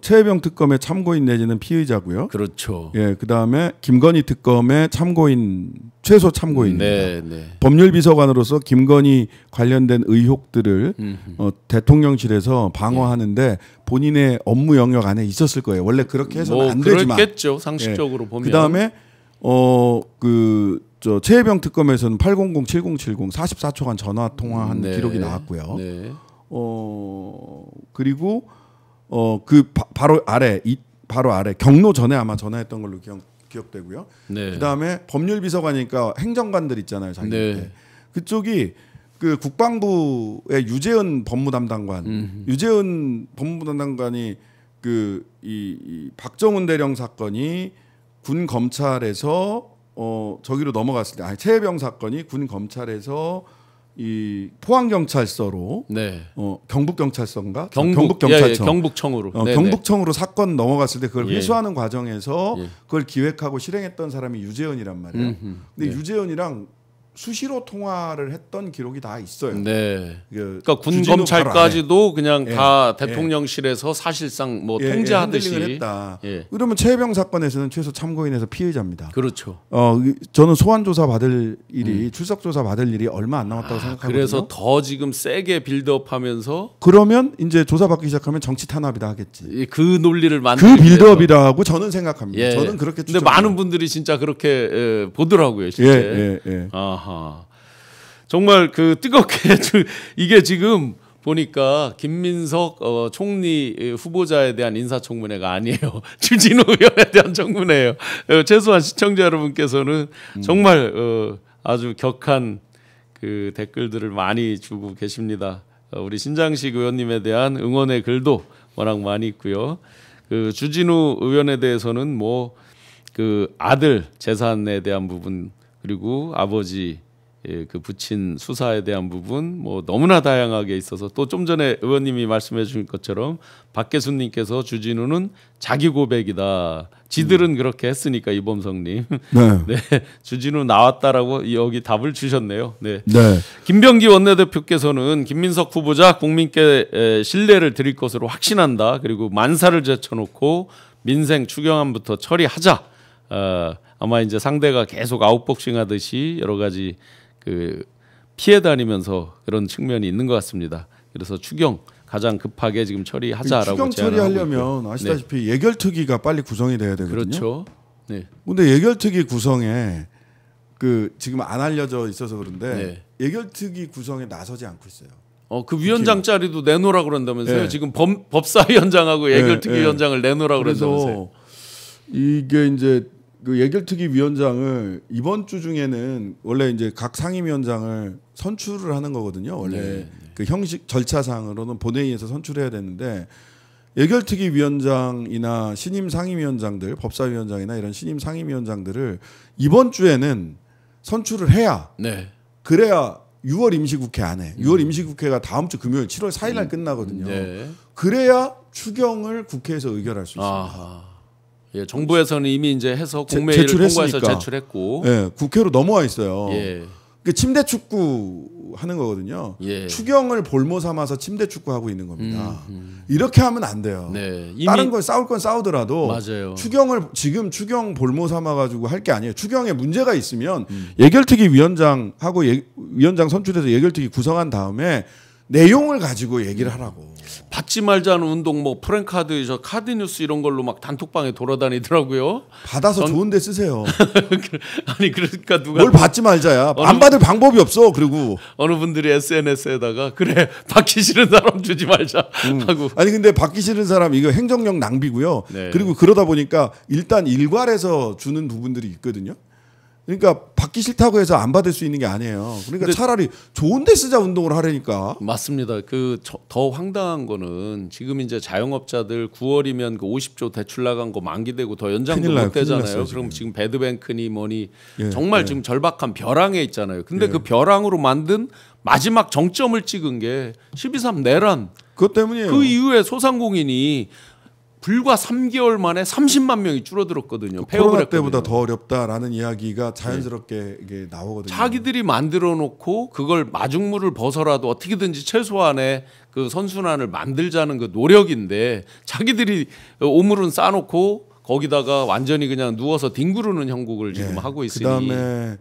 최혜병 특검의 참고인 내지는 피의자고요. 그렇죠. 예, 그 다음에 김건희 특검의 참고인 최소 참고인입니다. 네, 네. 법률비서관으로서 김건희 관련된 의혹들을 대통령실에서 방어하는데 본인의 업무 영역 안에 있었을 거예요. 원래 그렇게 해서는 안 되지만. 그렇겠죠. 상식적으로 보면. 그 다음에 최혜병 특검에서는 800-7070 44초간 전화 통화한 기록이 나왔고요. 네. 그리고 바로 아래 경로 전에 아마 전화했던 걸로 기억되고요. 네. 그다음에 법률비서관이니까 행정관들 있잖아요, 자기 네. 그쪽이 그 국방부의 유재은 법무담당관, 유재은 법무담당관이 이 박정훈 대령 사건이 군 검찰에서 저기로 넘어갔을 때, 최혜병 사건이 군 검찰에서 이 포항경찰서로 네. 경북경찰서인가? 경북경찰청. 경북청으로. 경북청으로 사건 넘어갔을 때 그걸 회수하는 과정에서 그걸 기획하고 실행했던 사람이 유재현이란 말이에요. 근데 유재현이랑 수시로 통화를 했던 기록이 다 있어요. 네. 그러니까 군 검찰까지도 그냥 다 대통령실에서 사실상 뭐 통제하듯이 했다. 그러면 최혜병 사건에서는 최소 참고인에서 피의자입니다. 그렇죠. 저는 소환 조사 받을 일이 출석 조사 받을 일이 얼마 안 남았다고 생각하거든요. 그래서 더 지금 세게 빌드업하면서 그러면 이제 조사 받기 시작하면 정치 탄압이다 하겠지. 그 논리를 만드는 그 빌드업이라고 저는 생각합니다. 저는 그렇게. 근데 많은 분들이 진짜 그렇게 보더라고요, 실제. 아하. 정말 그 뜨겁게 이게 지금 보니까 김민석 총리 후보자에 대한 인사청문회가 아니에요. 주진우 의원에 대한 청문회예요. 최소한 시청자 여러분께서는 정말 아주 격한 그 댓글들을 많이 주고 계십니다. 우리 신장식 의원님에 대한 응원의 글도 워낙 많이 있고요. 그 주진우 의원에 대해서는 뭐 그 아들 재산에 대한 부분 그리고 아버지 그 부친 수사에 대한 부분 뭐 너무나 다양하게 있어서 또 좀 전에 의원님이 말씀해 주신 것처럼 박계순님께서 주진우는 자기 고백이다. 지들은 그렇게 했으니까 이범석님. 네, 주진우 나왔다라고 여기 답을 주셨네요. 네. 김병기 원내대표께서는 김민석 후보자 국민께 신뢰를 드릴 것으로 확신한다. 그리고 만사를 제쳐놓고 민생 추경안부터 처리하자. 아마 이제 상대가 계속 아웃복싱하듯이 여러 가지 그 피해 다니면서 그런 측면이 있는 것 같습니다. 그래서 추경 가장 급하게 지금 처리하자라고 추경 처리하려면 아시다시피 예결특위가 빨리 구성이 돼야 되거든요. 그렇죠. 네. 근데 예결특위 구성에 그 지금 안 알려져 있어서 그런데 예결특위 구성에 나서지 않고 있어요. 그 위원장 자리도 내놓으라 그런다면서요. 지금 법사위원장하고 예결특위 위원장을 내놓으라 그런다면서요. 이게 이제 그 예결특위 위원장을 이번 주 중에는 원래 이제 각 상임위원장을 선출을 하는 거거든요. 원래 그 형식 절차상으로는 본회의에서 선출해야 되는데 예결특위 위원장이나 신임 상임위원장들, 법사위원장이나 이런 신임 상임위원장들을 이번 주에는 선출을 해야 그래야 6월 임시국회 안에 6월 임시국회가 다음 주 금요일 7월 4일 날 끝나거든요. 그래야 추경을 국회에서 의결할 수 있습니다. 정부에서는 이미 이제 해서 국회의를 통과해서 제출했고, 국회로 넘어와 있어요. 그 침대 축구 하는 거거든요. 추경을 볼모 삼아서 침대 축구 하고 있는 겁니다. 이렇게 하면 안 돼요. 다른 걸 싸울 건 싸우더라도 지금 추경 볼모 삼아 가지고 할 게 아니에요. 추경에 문제가 있으면 예결특위 위원장하고 위원장 선출해서 예결특위 구성한 다음에 내용을 가지고 얘기를 하라고. 받지 말자는 운동 뭐 프랭카드 저 카드뉴스 이런 걸로 막 단톡방에 돌아다니더라고요. 받아서 좋은 데 쓰세요. 아니 그러니까 누가 뭘 받지 말자야. 안 받을 방법이 없어. 그리고 어느 분들이 SNS에다가 그래 받기 싫은 사람 주지 말자 하고. 아니 근데 받기 싫은 사람 이거 행정력 낭비고요. 그리고 그러다 보니까 일단 일괄해서 주는 부분들이 있거든요. 그러니까 받기 싫다고 해서 안 받을 수 있는 게 아니에요. 그러니까 차라리 좋은 데 쓰자 운동을 하려니까. 맞습니다. 그 더 황당한 거는 지금 이제 자영업자들 9월이면 그 50조 대출 나간 거 만기되고 더 연장도 못 되잖아요. 그럼 지금 배드뱅크니 뭐니 정말 지금 절박한 벼랑에 있잖아요. 근데 그 벼랑으로 만든 마지막 정점을 찍은 게 12.3 내란. 그것 때문이에요. 그 이후에 소상공인이 불과 3개월 만에 30만 명이 줄어들었거든요. 코로나 때보다 더 어렵다라는 이야기가 자연스럽게 이게 나오거든요. 자기들이 만들어 놓고 그걸 마중물을 벗어라도 어떻게든지 최소한의 그 선순환을 만들자는 그 노력인데 자기들이 오물은 싸놓고 거기다가 완전히 그냥 누워서 뒹구르는 형국을 지금 하고 있으니. 그다음에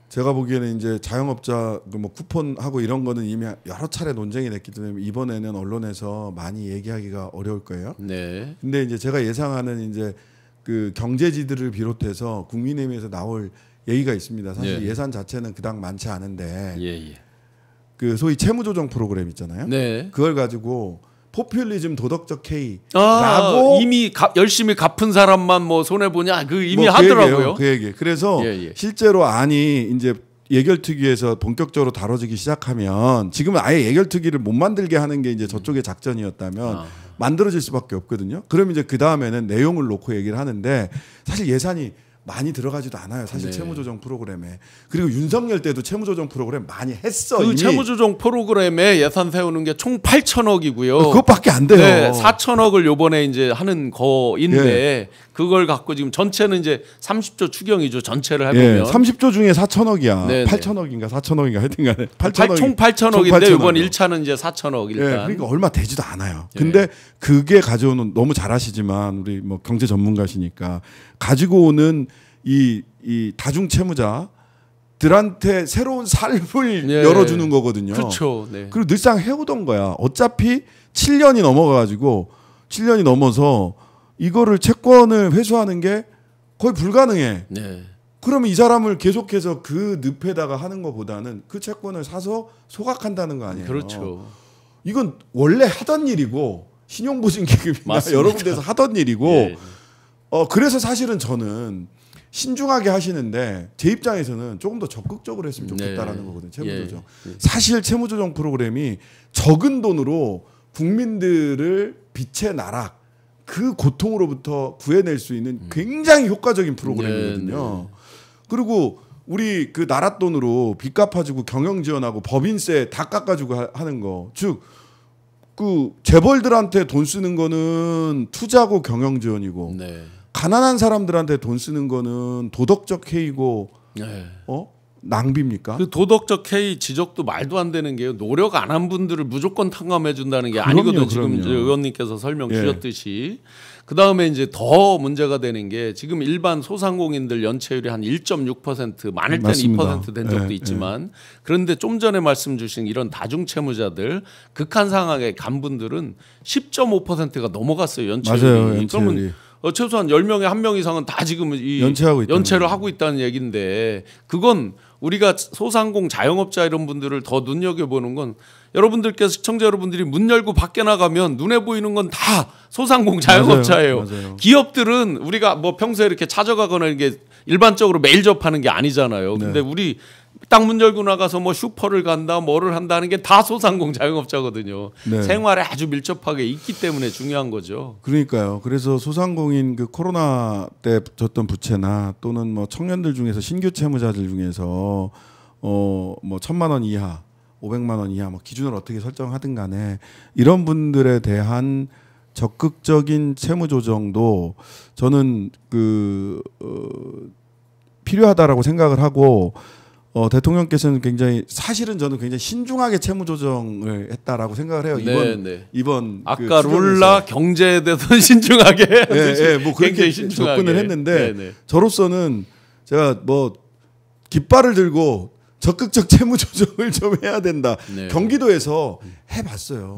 제가 보기에는 이제 자영업자 뭐 쿠폰하고 이런 거는 이미 여러 차례 논쟁이 됐기 때문에 이번에는 언론에서 많이 얘기하기가 어려울 거예요. 네. 근데 이제 제가 예상하는 이제 그 경제지들을 비롯해서 국민의힘에서 나올 얘기가 있습니다. 사실 예산 자체는 그닥 많지 않은데 그 소위 채무조정 프로그램 있잖아요. 그걸 가지고 포퓰리즘 도덕적 K라고 이미 열심히 갚은 사람만 뭐 손해 보냐 그 이미 뭐 하더라고요. 그 얘기. 그래서 실제로 안이 이제 예결특위에서 본격적으로 다뤄지기 시작하면 지금은 아예 예결특위를 못 만들게 하는 게 이제 저쪽의 작전이었다면 만들어질 수밖에 없거든요. 그럼 이제 그 다음에는 내용을 놓고 얘기를 하는데 사실 예산이 많이 들어가지도 않아요. 사실 채무조정 프로그램에. 그리고 윤석열 때도 채무조정 프로그램 많이 했어. 그 이미. 채무조정 프로그램에 예산 세우는 게 총 8천억이고요. 그것밖에 안 돼요. 네, 4천억을 요번에 이제 하는 거인데 그걸 갖고 지금 전체는 이제 30조 추경이죠. 전체를 해보면 30조 중에 4천억이야. 8천억인가 4천억인가 하여튼간에 8천억. 총 8천억인데 이번 1차는 이제 4천억 일단. 그러니까 얼마 되지도 않아요. 근데 그게 가져오는 너무 잘하시지만 우리 뭐 경제 전문가시니까 가지고 오는 이 다중 채무자들한테 새로운 삶을 열어주는 거거든요. 그렇죠. 그리고 늘상 해오던 거야. 어차피 7년이 넘어가가지고 7년이 넘어서 이거를 채권을 회수하는 게 거의 불가능해. 그러면 이 사람을 계속해서 그 늪에다가 하는 것보다는 그 채권을 사서 소각한다는 거 아니에요. 그렇죠. 이건 원래 하던 일이고 신용보증기금이나 여러 군데서 하던 일이고 그래서 사실은 저는 신중하게 하시는데 제 입장에서는 조금 더 적극적으로 했으면 좋겠다라는 거거든요. 채무조정. 사실 채무조정 프로그램이 적은 돈으로 국민들을 빛의 나락 그 고통으로부터 구해낼 수 있는 굉장히 효과적인 프로그램이거든요. 그리고 우리 그 나라 돈으로 빚 갚아주고 경영 지원하고 법인세 다 깎아주고 하는 거. 즉 그 재벌들한테 돈 쓰는 거는 투자고 경영 지원이고 가난한 사람들한테 돈 쓰는 거는 도덕적 해이고 낭비입니까? 그 도덕적 K 지적도 말도 안 되는 게요. 노력 안 한 분들을 무조건 탕감해 준다는 게 아니거든요. 지금 이제 의원님께서 설명 주셨듯이. 그다음에 이제 더 문제가 되는 게 지금 일반 소상공인들 연체율이 한 1.6% 많을 때는 2% 된 적도 있지만 그런데 좀 전에 말씀 주신 이런 다중채무자들 극한 상황에 간 분들은 10.5%가 넘어갔어요. 연체율이. 맞아요. 그러면 최소한 10명에 1명 이상은 다 지금 이 연체를 하고 있다는 얘기인데 그건 우리가 소상공 자영업자 이런 분들을 더 눈여겨보는 건 여러분들께서 시청자 여러분들이 문 열고 밖에 나가면 눈에 보이는 건 다 소상공 자영업자예요. 맞아요. 기업들은 우리가 뭐 평소에 이렇게 찾아가거나 이게 일반적으로 매일 접하는 게 아니잖아요. 근데 우리 딱 문 열고 나가서 뭐 슈퍼를 간다 뭐를 한다는 게 다 소상공 자영업자거든요. 생활에 아주 밀접하게 있기 때문에 중요한 거죠. 그러니까요. 그래서 소상공인 그 코로나 때 졌던 부채나 또는 뭐 청년들 중에서 신규 채무자들 중에서 뭐 1,000만 원 이하 500만 원 이하 뭐 기준을 어떻게 설정하든 간에 이런 분들에 대한 적극적인 채무 조정도 저는 필요하다라고 생각을 하고 대통령께서는 굉장히 사실은 저는 굉장히 신중하게 채무 조정을 했다라고 생각을 해요. 이번 아까 룰라 경제에 대해서 신중하게 뭐 그렇게 접근을 했는데 저로서는 제가 뭐 깃발을 들고 적극적 채무 조정을 좀 해야 된다. 경기도에서 해봤어요.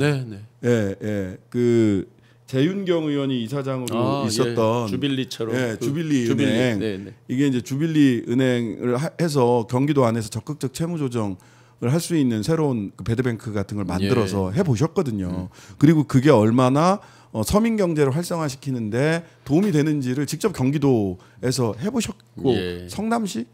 그 재윤경 의원이 이사장으로 있었던 주빌리처럼 주빌리 은행 이게 이제 주빌리 은행을 해서 경기도 안에서 적극적 채무 조정 할 수 있는 새로운 그 배드뱅크 같은 걸 만들어서 해보셨거든요. 그리고 그게 얼마나 서민 경제를 활성화시키는데 도움이 되는지를 직접 경기도에서 해보셨고 성남시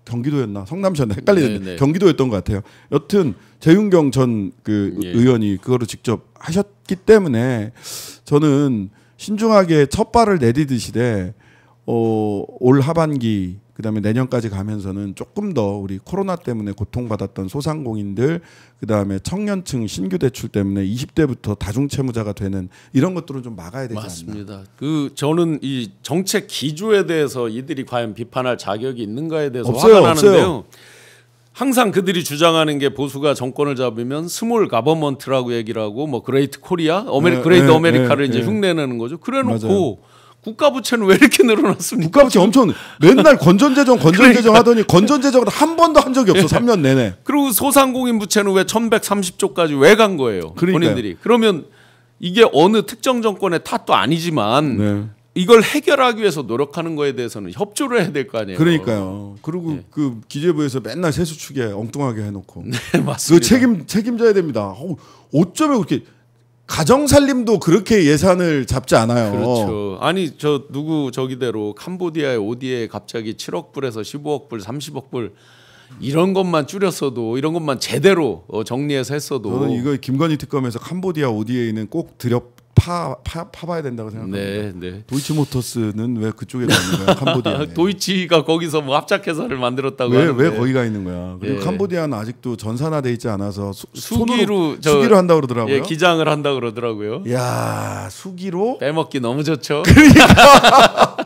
경기도였나 성남시였나 헷갈리는데 경기도였던 것 같아요. 여튼 재윤경 전 그 의원이 그거를 직접 하셨기 때문에 저는 신중하게 첫 발을 내디디시되 올 하반기 그다음에 내년까지 가면서는 조금 더 우리 코로나 때문에 고통받았던 소상공인들 그다음에 청년층 신규 대출 때문에 20대부터 다중채무자가 되는 이런 것들은 좀 막아야 되지 맞습니다. 않나. 저는 이 정책 기조에 대해서 이들이 과연 비판할 자격이 있는가에 대해서 없어요, 화가 나는데요. 없어요. 항상 그들이 주장하는 게 보수가 정권을 잡으면 스몰 가버먼트라고 얘기를 하고 뭐 그레이트 코리아, 그레이트 아메리카를 이제 흉내내는 거죠. 그래놓고 맞아요. 국가 부채는 왜 이렇게 늘어났습니까? 국가 부채 엄청 맨날 건전재정 하더니 건전재정을 한 번도 한 적이 없어. 3년 내내. 그리고 소상공인 부채는 왜 1130조까지 왜 간 거예요? 본인들이. 그러면 이게 어느 특정 정권의 탓도 아니지만 이걸 해결하기 위해서 노력하는 거에 대해서는 협조를 해야 될 거 아니에요. 그러니까요. 그리고 그 기재부에서 맨날 세수 추계 엉뚱하게 해놓고. 네, 맞습니다. 그 책임져야 됩니다. 어쩌면 그렇게 가정 살림도 그렇게 예산을 잡지 않아요. 그렇죠. 아니 저기대로 캄보디아의 ODA에 갑자기 7억 불에서 15억 불, 30억 불 이런 것만 줄였어도 이런 것만 제대로 정리해서 했어도 저는 이거 김건희 특검에서 캄보디아 ODA는 꼭 파봐야 된다고 생각합니다. 네. 도이치모터스는 왜 그쪽에 있는 거야? 캄보디아. 도이치가 거기서 뭐 합작회사를 만들었다고 하는데 왜 거기가 있는 거야? 그리고 캄보디아는 아직도 전산화돼 있지 않아서 수기로 한다고 그러더라고요. 기장을 한다고 그러더라고요. 야, 수기로 빼먹기 너무 좋죠. 그러니까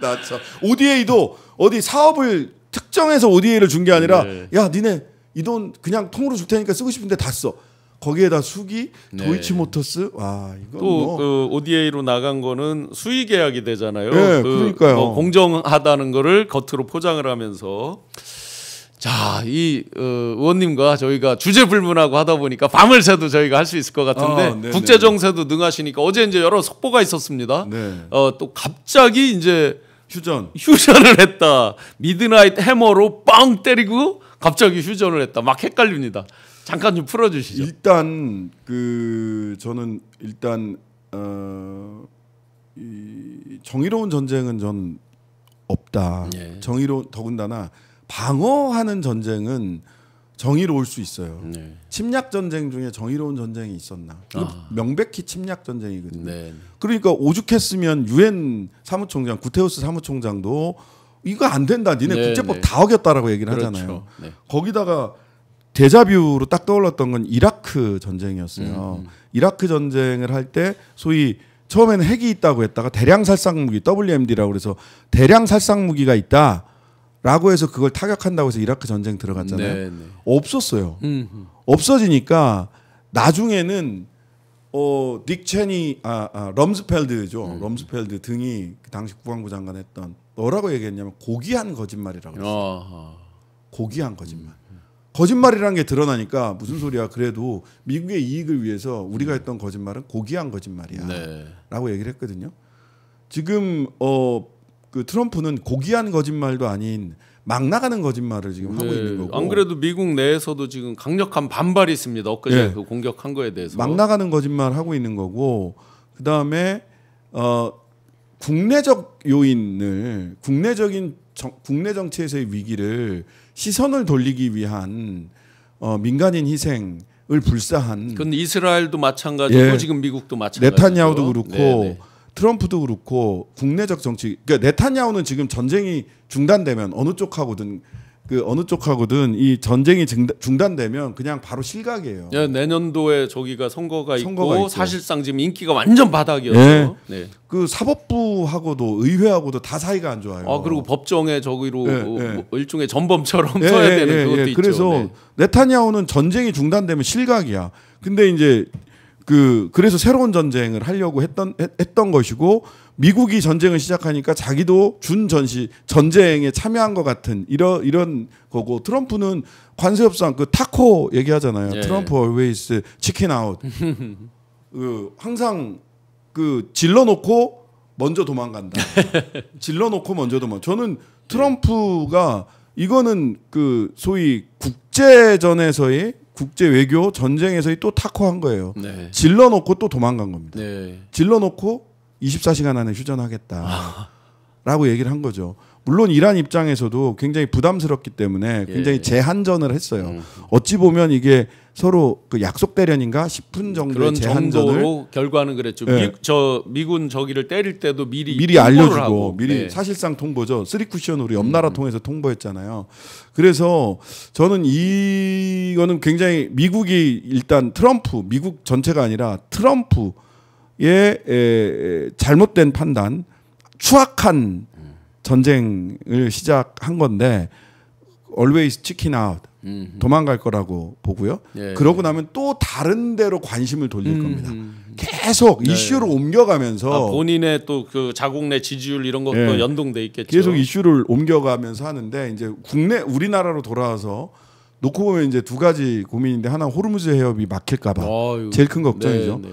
나참 ODA도 어디 사업을 특정해서 ODA를 준 게 아니라 야, 니네 이 돈 그냥 통으로 줄 테니까 쓰고 싶은데 다 써. 거기에다 수기, 도이치모터스, 와 이거 또 그 ODA로 나간 거는 수의 계약이 되잖아요. 네, 그러니까요. 공정하다는 거를 겉으로 포장을 하면서 자, 이 의원님과 저희가 주제 불문하고 하다 보니까 밤을 새도 저희가 할 수 있을 것 같은데 국제 정세도 능하시니까 어제 이제 여러 속보가 있었습니다. 또 갑자기 이제 휴전을 했다. 미드나잇 해머로 빵 때리고 갑자기 휴전을 했다. 막 헷갈립니다. 잠깐 좀 풀어주시죠. 일단 저는 이 정의로운 전쟁은 전 없다. 더군다나 방어하는 전쟁은 정의로울 수 있어요. 침략 전쟁 중에 정의로운 전쟁이 있었나? 명백히 침략 전쟁이거든요. 그러니까 오죽했으면 유엔 사무총장 구테우스 사무총장도 이거 안 된다. 니네 국제법 다 어겼다라고 얘기를 하잖아요. 거기다가 데자뷰로 딱 떠올랐던 건 이라크 전쟁이었어요. 이라크 전쟁을 할 때 소위 처음에는 핵이 있다고 했다가 대량 살상 무기 WMD라고 그래서 대량 살상 무기가 있다라고 해서 그걸 타격한다고 해서 이라크 전쟁 들어갔잖아요. 없었어요. 없어지니까 나중에는 닉 체니 럼스펠드죠. 럼스펠드 등이 그 당시 국방부 장관 했던 뭐라고 얘기했냐면 고귀한 거짓말이라고 그랬어요. 고귀한 거짓말. 거짓말이라는 게 드러나니까 무슨 소리야. 그래도 미국의 이익을 위해서 우리가 했던 거짓말은 고귀한 거짓말이야 라고 얘기를 했거든요. 지금 그 트럼프는 고귀한 거짓말도 아닌 막 나가는 거짓말을 지금 하고 있는 거고. 안 그래도 미국 내에서도 지금 강력한 반발이 있습니다. 엊그제 그 공격한 거에 대해서. 막 나가는 거짓말 하고 있는 거고 그다음에 국내적 요인을 국내 정치에서의 위기를 시선을 돌리기 위한 민간인 희생을 불사한. 근데 이스라엘도 마찬가지고 지금 미국도 마찬가지고. 네타냐후도 그렇고 트럼프도 그렇고 국내적 정치. 그러니까 네타냐후는 지금 전쟁이 중단되면 어느 쪽하고든 이 전쟁이 중단되면 그냥 바로 실각이에요. 내년도에 저기가 선거가 있고 사실상 지금 인기가 완전 바닥이었어요. 그 사법부하고도 의회하고도 다 사이가 안 좋아요. 그리고 법정에 저기로 뭐 일종의 전범처럼 써야 되는 그것도 있죠. 그래서 네타냐후는 전쟁이 중단되면 실각이야. 근데 이제 그래서 새로운 전쟁을 하려고 했던 것이고 미국이 전쟁을 시작하니까 자기도 전쟁에 참여한 것 같은 이런 거고 트럼프는 관세 협상 그 타코 얘기하잖아요. 트럼프 always chicken out. 항상 질러놓고 먼저 도망간다. 질러놓고 먼저 도망. 저는 트럼프가 이거는 소위 국제전에서의 국제 외교 전쟁에서의 또 타코한 거예요. 네. 질러놓고 또 도망간 겁니다. 네. 질러놓고 24시간 안에 휴전하겠다라고 얘기를 한 거죠. 물론 이란 입장에서도 굉장히 부담스럽기 때문에 굉장히 제한전을 했어요. 어찌 보면 이게 서로 그 약속 대련인가 싶은 정도의 그런 제한전을 정도로 결과는 그랬죠. 네. 미군 저기를 때릴 때도 미리 알려주고 하고. 미리 네. 사실상 통보죠. 3쿠션 우리 옆나라 통해서 통보했잖아요. 그래서 저는 이거는 굉장히 미국이 일단 트럼프 미국 전체가 아니라 트럼프의 잘못된 판단, 추악한 전쟁을 시작한 건데 always chicken out 도망갈 거라고 보고요. 예. 그러고 나면 또 다른 데로 관심을 돌릴 겁니다. 계속 이슈를 옮겨가면서 본인의 또 그 자국 내 지지율 이런 것도 연동돼 있겠죠. 계속 이슈를 옮겨가면서 하는데 이제 국내 우리나라로 돌아와서 놓고 보면 이제 두 가지 고민인데 하나 호르무즈 해협이 막힐까봐 제일 큰 걱정이죠. 네.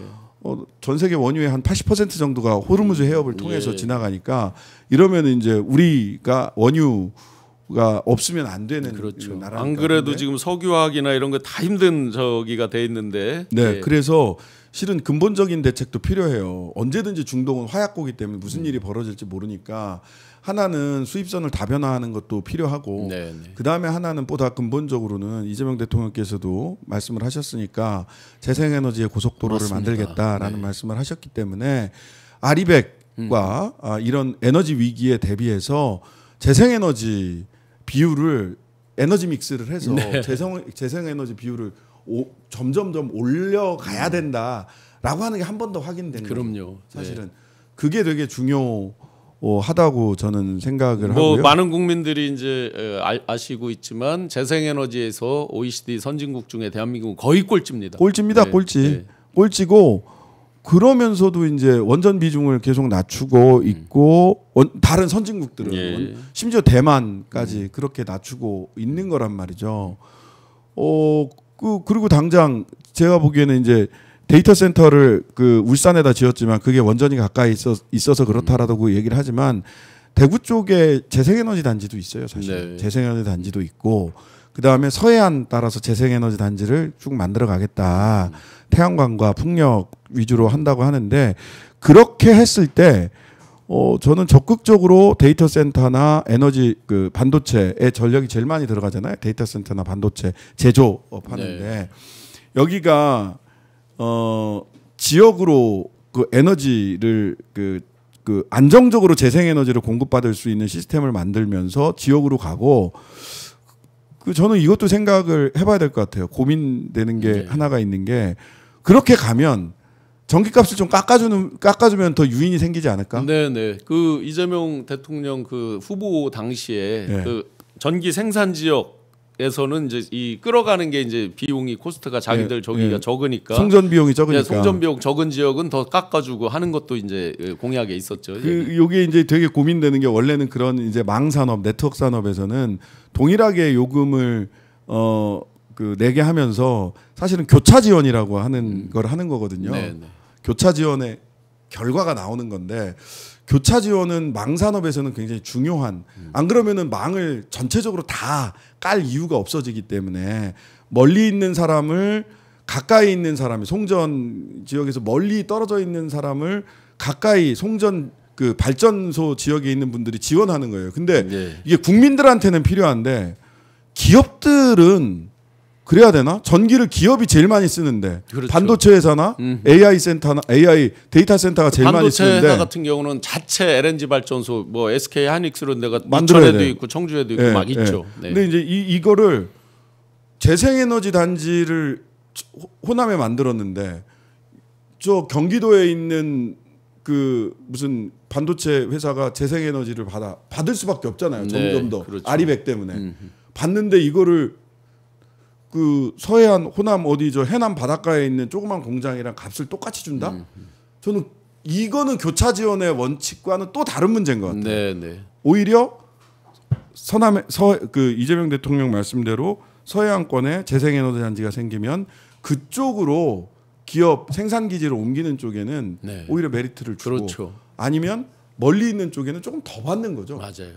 전 세계 원유의 한 80% 정도가 호르무즈 해협을 통해서 지나가니까 이러면 이제 우리가 원유가 없으면 안 되는 그렇죠. 나라니까. 안 그래도 지금 석유화학이나 이런 거 다 힘든 저기가 돼 있는데. 네, 그래서 실은 근본적인 대책도 필요해요. 언제든지 중동은 화약고기 때문에 무슨 일이 벌어질지 모르니까 하나는 수입선을 다변화하는 것도 필요하고 그 다음에 하나는 보다 근본적으로는 이재명 대통령께서도 말씀을 하셨으니까 재생에너지의 고속도로를 만들겠다라는 말씀을 하셨기 때문에 아리백과 이런 에너지 위기에 대비해서 재생에너지 비율을 에너지 믹스를 해서 재생에너지 비율을 점점점 올려가야 된다라고 하는 게 한 번 더 확인된 거죠. 그럼요. 사실은 그게 되게 중요하다고 저는 생각을 하고요. 많은 국민들이 이제 아시고 있지만 재생에너지에서 OECD 선진국 중에 대한민국은 거의 꼴찌입니다. 꼴찌입니다. 꼴찌. 꼴찌고 그러면서도 이제 원전 비중을 계속 낮추고 있고 다른 선진국들은 심지어 대만까지 그렇게 낮추고 있는 거란 말이죠. 그리고 당장 제가 보기에는 이제 데이터 센터를 그 울산에다 지었지만 그게 원전이 가까이 있어서 그렇다라고 얘기를 하지만 대구 쪽에 재생에너지 단지도 있어요. 사실 재생에너지 단지도 있고 그 다음에 서해안 따라서 재생에너지 단지를 쭉 만들어 가겠다. 태양광과 풍력 위주로 한다고 하는데 그렇게 했을 때 저는 적극적으로 데이터 센터나 에너지 그 반도체에 전력이 제일 많이 들어가잖아요. 데이터 센터나 반도체 제조업 하는데 여기가 지역으로 그 에너지를 그 안정적으로 재생에너지를 공급받을 수 있는 시스템을 만들면서 지역으로 가고 저는 이것도 생각을 해봐야 될 것 같아요. 고민되는 게 하나가 있는 게 그렇게 가면 전기값을 좀 깎아주면 더 유인이 생기지 않을까? 네네. 그 이재명 대통령 그 후보 당시에 그 전기 생산 지역에서는 이제 이 끌어가는 게 이제 비용이 코스트가 자기들 저기가 적으니까 송전 비용이 적으니까 송전 비용 적은 지역은 더 깎아주고 하는 것도 이제 공약에 있었죠. 이게 이제 되게 고민되는 게 원래는 그런 이제 망산업, 네트워크 산업에서는 동일하게 요금을 내게 하면서 사실은 교차 지원이라고 하는 걸 하는 거거든요. 교차 지원의 결과가 나오는 건데 교차 지원은 망산업에서는 굉장히 중요한 안 그러면은 망을 전체적으로 다 깔 이유가 없어지기 때문에 멀리 있는 사람을 가까이 있는 사람이 송전 지역에서 멀리 떨어져 있는 사람을 가까이 송전 그 발전소 지역에 있는 분들이 지원하는 거예요. 근데 이게 국민들한테는 필요한데 기업들은 그래야 되나? 전기를 기업이 제일 많이 쓰는데 반도체 회사나 AI 센터나 AI 데이터 센터가 제일 많이 쓰는데 반도체 회사 같은 경우는 자체 LNG 발전소 뭐 SK 하이닉스로 내가 인천에도 있고 청주에도 있고 막 있죠. 근데 이제 이거를 재생에너지 단지를 호남에 만들었는데 저 경기도에 있는 그 무슨 반도체 회사가 재생에너지를 받을 수밖에 없잖아요. 점점 더 아리백 때문에 받는데 이거를 그 서해안 호남 어디 저 해남 바닷가에 있는 조그만 공장이랑 값을 똑같이 준다? 저는 이거는 교차 지원의 원칙과는 또 다른 문제인 것 같아요. 오히려 그 이재명 대통령 말씀대로 서해안권에 재생에너지 단지가 생기면 그쪽으로 기업 생산 기지를 옮기는 쪽에는 오히려 메리트를 주고 아니면 멀리 있는 쪽에는 조금 더 받는 거죠. 맞아요.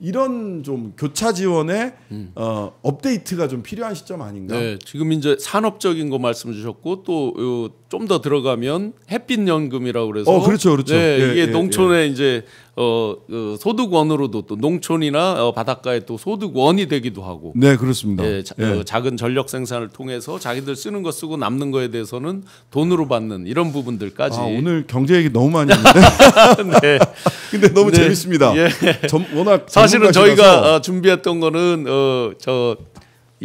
이런 좀 교차 지원의 업데이트가 좀 필요한 시점 아닌가? 네, 지금 이제 산업적인 거 말씀 주셨고 또 좀 더 들어가면 햇빛연금이라고 그래서 그렇죠, 그렇죠. 네, 이게 농촌에 이제 소득원으로도 또 농촌이나 바닷가에 또 소득원이 되기도 하고. 네, 그렇습니다. 작은 전력 생산을 통해서 자기들 쓰는 거 쓰고 남는 거에 대해서는 돈으로 받는 이런 부분들까지. 오늘 경제 얘기 너무 많이 했는데. 네. 근데 너무 재밌습니다. 예. 워낙 사실은 저희가 준비했던 거는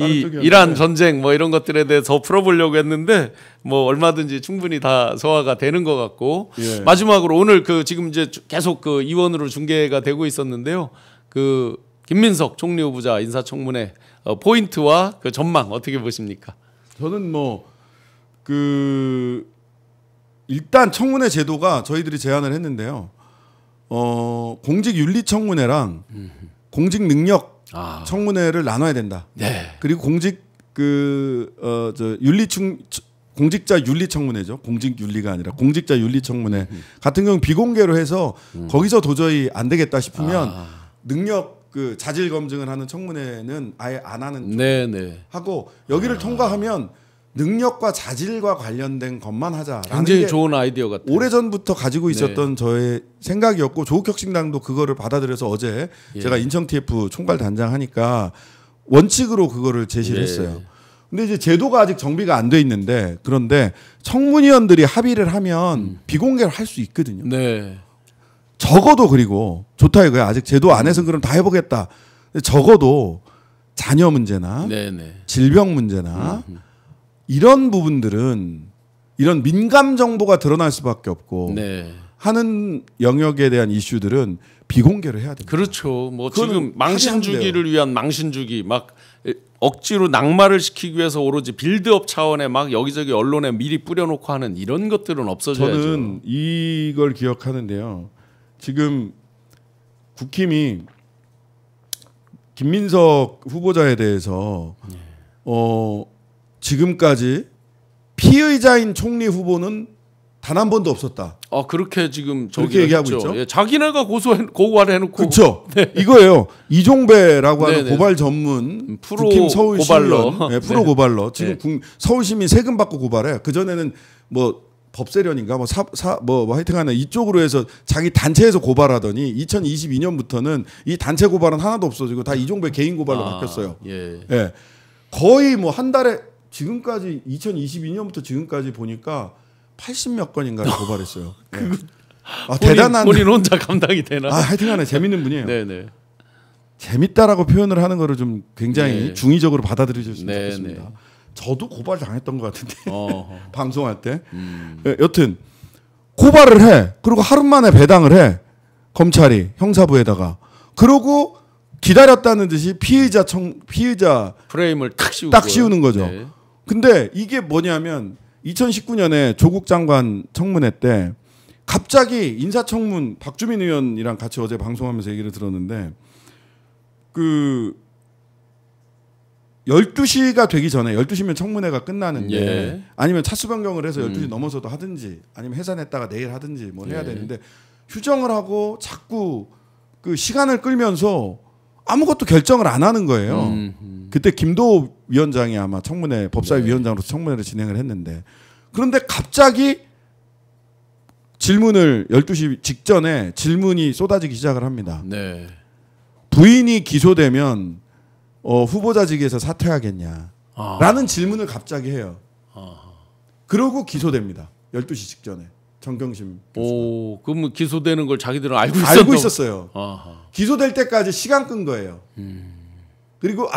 이 이란 전쟁 뭐 이런 것들에 대해서 더 풀어보려고 했는데 뭐 얼마든지 충분히 다 소화가 되는 것 같고 마지막으로 오늘 지금 이제 계속 이원으로 중계가 되고 있었는데요. 김민석 총리 후보자 인사청문회 포인트와 전망 어떻게 보십니까? 저는 일단 청문회 제도가 저희들이 제안을 했는데요. 공직윤리청문회랑 공직능력 청문회를 나눠야 된다. 네. 그리고 공직자 윤리청문회죠. 공직윤리가 아니라 공직자 윤리청문회 같은 경우 비공개로 해서 거기서 도저히 안 되겠다 싶으면 능력 자질 검증을 하는 청문회는 아예 안 하는 하고 여기를 통과하면 능력과 자질과 관련된 것만 하자라는 굉장히 좋은 아이디어 같아요. 오래전부터 가지고 있었던 저의 생각이었고 조국혁신당도 그거를 받아들여서 어제 제가 인천 TF 총괄 단장 하니까 원칙으로 그거를 제시를 했어요. 근데 이제 제도가 아직 정비가 안 돼 있는데 그런데 청문위원들이 합의를 하면 비공개로 할 수 있거든요. 네. 적어도 그리고 좋다 이거야. 아직 제도 안에서 그럼 다 해보겠다. 적어도 자녀 문제나 질병 문제나 이런 부분들은 이런 민감 정보가 드러날 수밖에 없고 하는 영역에 대한 이슈들은 비공개로 해야 됩니다. 그렇죠. 뭐 지금 망신주기를 위한 망신주기 막 억지로 낙마를 시키기 위해서 오로지 빌드업 차원의 막 여기저기 언론에 미리 뿌려놓고 하는 이런 것들은 없어져야죠. 저는 이걸 기억하는데요. 지금 국힘이 김민석 후보자에 대해서 지금까지 피의자인 총리 후보는 단 한 번도 없었다. 그렇게 지금 그렇게 얘기하고 있죠. 자기네가 고발을 해놓고. 그렇죠. 이거예요. 이종배라고 하는 고발 전문 국힘 서울시의원 프로 고발러. 지금 서울시민 세금 받고 고발해. 그 전에는 뭐 법세련인가 뭐 하여튼간에 이쪽으로 해서 자기 단체에서 고발하더니 2022년부터는 이 단체 고발은 하나도 없어지고 다 이종배 개인 고발로 바뀌었어요. 거의 뭐 한 달에 지금까지 2022년부터 지금까지 보니까 80몇 건인가를 고발했어요. 대단한 본인 혼자 감당이 되나? 하여튼간에 재밌는 분이에요. 네네. 재밌다라고 표현을 하는 거를 좀 굉장히 중의적으로 받아들여주셨으면 좋겠습니다. 저도 고발 당했던 것 같은데 방송할 때. 여튼 고발을 해. 그리고 하루 만에 배당을 해. 검찰이 형사부에다가. 그러고 기다렸다는 듯이 피의자 프레임을 딱 씌우는 거죠. 근데 이게 뭐냐면 2019년에 조국 장관 청문회 때 갑자기 인사청문 박주민 의원이랑 같이 어제 방송하면서 얘기를 들었는데 12시가 되기 전에 12시면 청문회가 끝나는데 아니면 차수 변경을 해서 12시 넘어서도 하든지 아니면 해산했다가 내일 하든지 뭐 해야 되는데 휴정을 하고 자꾸 시간을 끌면서 아무것도 결정을 안 하는 거예요. 그때 김도우 위원장이 아마 청문회 법사위 위원장으로서 청문회를 진행을 했는데 그런데 갑자기 질문을 12시 직전에 질문이 쏟아지기 시작을 합니다. 부인이 기소되면 후보자직에서 사퇴하겠냐 라는 질문을 갑자기 해요. 그러고 기소됩니다. 12시 직전에 정경심 교수가. 그럼 기소되는 걸 자기들은 알고 있었어요. 기소될 때까지 시간 끈 거예요. 그리고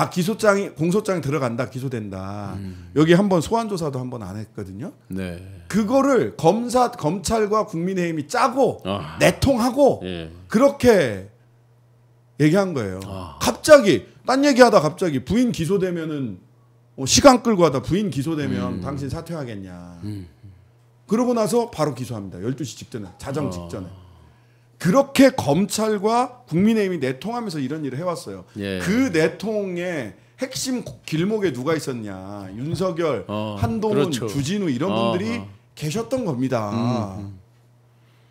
공소장이 들어간다, 기소된다. 여기 한번 소환 조사도 한번 안 했거든요. 그거를 검찰과 국민의힘이 짜고 내통하고 그렇게 얘기한 거예요. 갑자기 딴 얘기하다 갑자기 부인 기소되면은 시간 끌고 하다 부인 기소되면 당신 사퇴하겠냐. 그러고 나서 바로 기소합니다. 12시 직전에 자정 직전에. 그렇게 검찰과 국민의힘이 내통하면서 이런 일을 해왔어요. 그 내통의 핵심 길목에 누가 있었냐. 윤석열, 한동훈, 주진우 이런 분들이 계셨던 겁니다.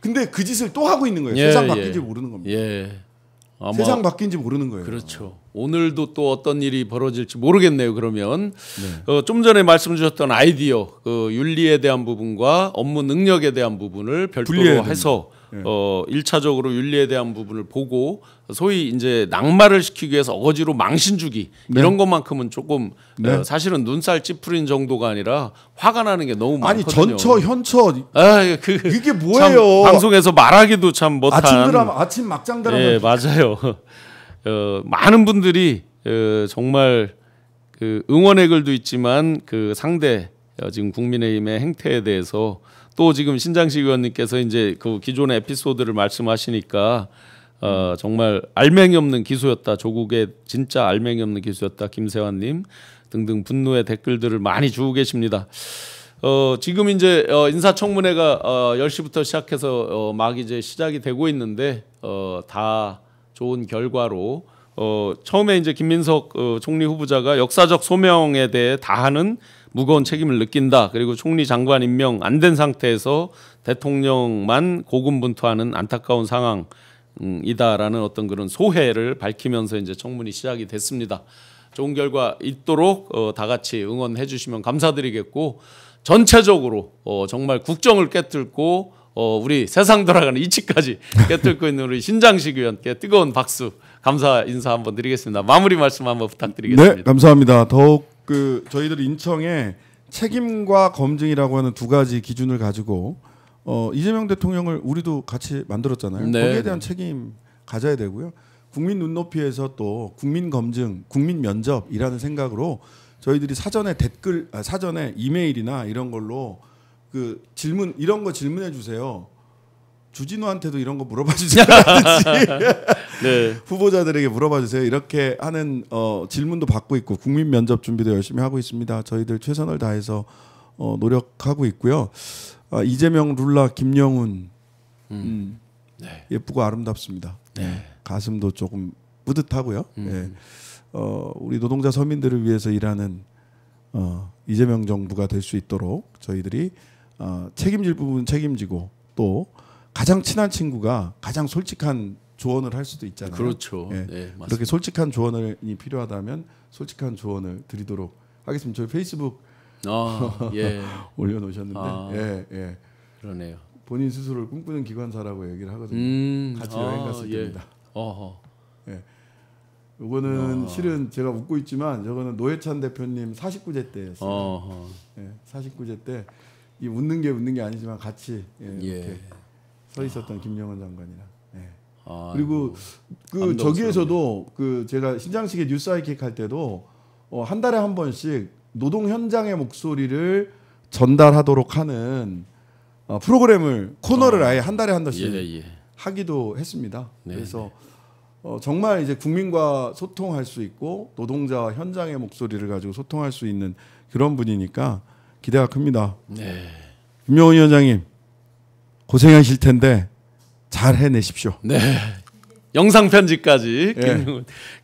근데 그 짓을 또 하고 있는 거예요. 세상 바뀔 줄 모르는 겁니다. 세상 바뀐지 모르는 거예요. 그렇죠. 오늘도 또 어떤 일이 벌어질지 모르겠네요. 그러면 좀 전에 말씀 주셨던 아이디어, 그 윤리에 대한 부분과 업무 능력에 대한 부분을 별도로 해서 1차적으로 윤리에 대한 부분을 보고 소위 이제 낙마를 시키기 위해서 어거지로 망신 주기 이런 것만큼은 조금 사실은 눈살 찌푸린 정도가 아니라 화가 나는 게 너무 많거든요. 아니 전처 현처 이게 뭐예요? 방송에서 말하기도 참 못한 아침 막장 드라마. 예, 맞아요. 많은 분들이 정말 그 응원의 글도 있지만 그 상대 지금 국민의힘의 행태에 대해서 또 지금 신장식 의원님께서 이제 그 기존의 에피소드를 말씀하시니까 정말 알맹이 없는 기소였다. 조국의 진짜 알맹이 없는 기소였다. 김세환님 등등 분노의 댓글들을 많이 주고 계십니다. 지금 이제 인사청문회가 10시부터 시작해서 막 이제 시작이 되고 있는데 다 좋은 결과로 처음에 이제 김민석 총리 후보자가 역사적 소명에 대해 다하는 무거운 책임을 느낀다. 그리고 총리 장관 임명 안 된 상태에서 대통령만 고군분투하는 안타까운 상황이다라는 어떤 그런 소회를 밝히면서 이제 청문이 시작이 됐습니다. 좋은 결과 있도록 다 같이 응원해 주시면 감사드리겠고 전체적으로 정말 국정을 깨뚫고 우리 세상 돌아가는 이치까지 깨뚫고 있는 우리 신장식 의원께 뜨거운 박수 감사 인사 한번 드리겠습니다. 마무리 말씀 한번 부탁드리겠습니다. 네, 감사합니다. 더욱 저희들 인청에 책임과 검증이라고 하는 두 가지 기준을 가지고 이재명 대통령을 우리도 같이 만들었잖아요. 네, 거기에 대한 책임 가져야 되고요. 국민 눈높이에서 또 국민 검증, 국민 면접이라는 생각으로 저희들이 사전에 사전에 이메일이나 이런 걸로 그 질문 이런 거 질문해 주세요. 주진우한테도 이런 거 물어봐 주세요. 네. 후보자들에게 물어봐 주세요. 이렇게 하는 질문도 받고 있고 국민 면접 준비도 열심히 하고 있습니다. 저희들 최선을 다해서 노력하고 있고요. 이재명, 룰라, 김영훈 네. 예쁘고 아름답습니다. 네. 가슴도 조금 뿌듯하고요. 네. 우리 노동자 서민들을 위해서 일하는 이재명 정부가 될 수 있도록 저희들이 책임질 부분 책임지고 또 가장 친한 친구가 가장 솔직한 조언을 할 수도 있잖아요. 그렇죠. 예. 네, 그렇게 솔직한 조언이 필요하다면 솔직한 조언을 드리도록 하겠습니다. 저희 페이스북 예. 올려놓으셨는데 예. 그러네요. 본인 스스로를 꿈꾸는 기관사라고 얘기를 하거든요. 같이 여행 갔을 때입니다. 예. 이거는 실은 제가 웃고 있지만 저거는 노회찬 대표님 49제 때였어요. 49제 때 이 웃는 게 아니지만 같이 이렇게 서 있었던 김영원 장관이랑. 그리고 그 저기에서도 그 제가 신장식의 뉴스 하이킥 할 때도 한 달에 한 번씩 노동 현장의 목소리를 전달하도록 하는 프로그램을 코너를 아예 한 달에 한 번씩 하기도 했습니다. 그래서 정말 이제 국민과 소통할 수 있고 노동자와 현장의 목소리를 가지고 소통할 수 있는 그런 분이니까 기대가 큽니다. 네. 김영훈 위원장님 고생하실 텐데 잘 해내십시오. 네. 영상 편지까지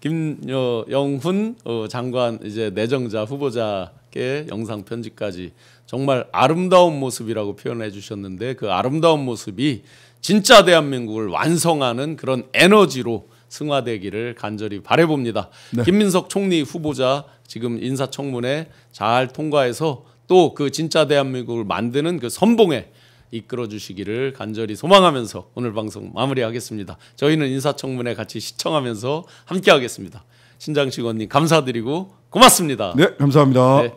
김영훈 장관 이제 내정자 후보자께 영상 편지까지 정말 아름다운 모습이라고 표현해 주셨는데 그 아름다운 모습이 진짜 대한민국을 완성하는 그런 에너지로 승화되기를 간절히 바라봅니다. 네. 김민석 총리 후보자 지금 인사청문회 잘 통과해서 또 그 진짜 대한민국을 만드는 그 선봉에 이끌어 주시기를 간절히 소망하면서 오늘 방송 마무리하겠습니다. 저희는 인사청문회 같이 시청하면서 함께 하겠습니다. 신장식 의원님 감사드리고 고맙습니다. 네, 감사합니다. 네.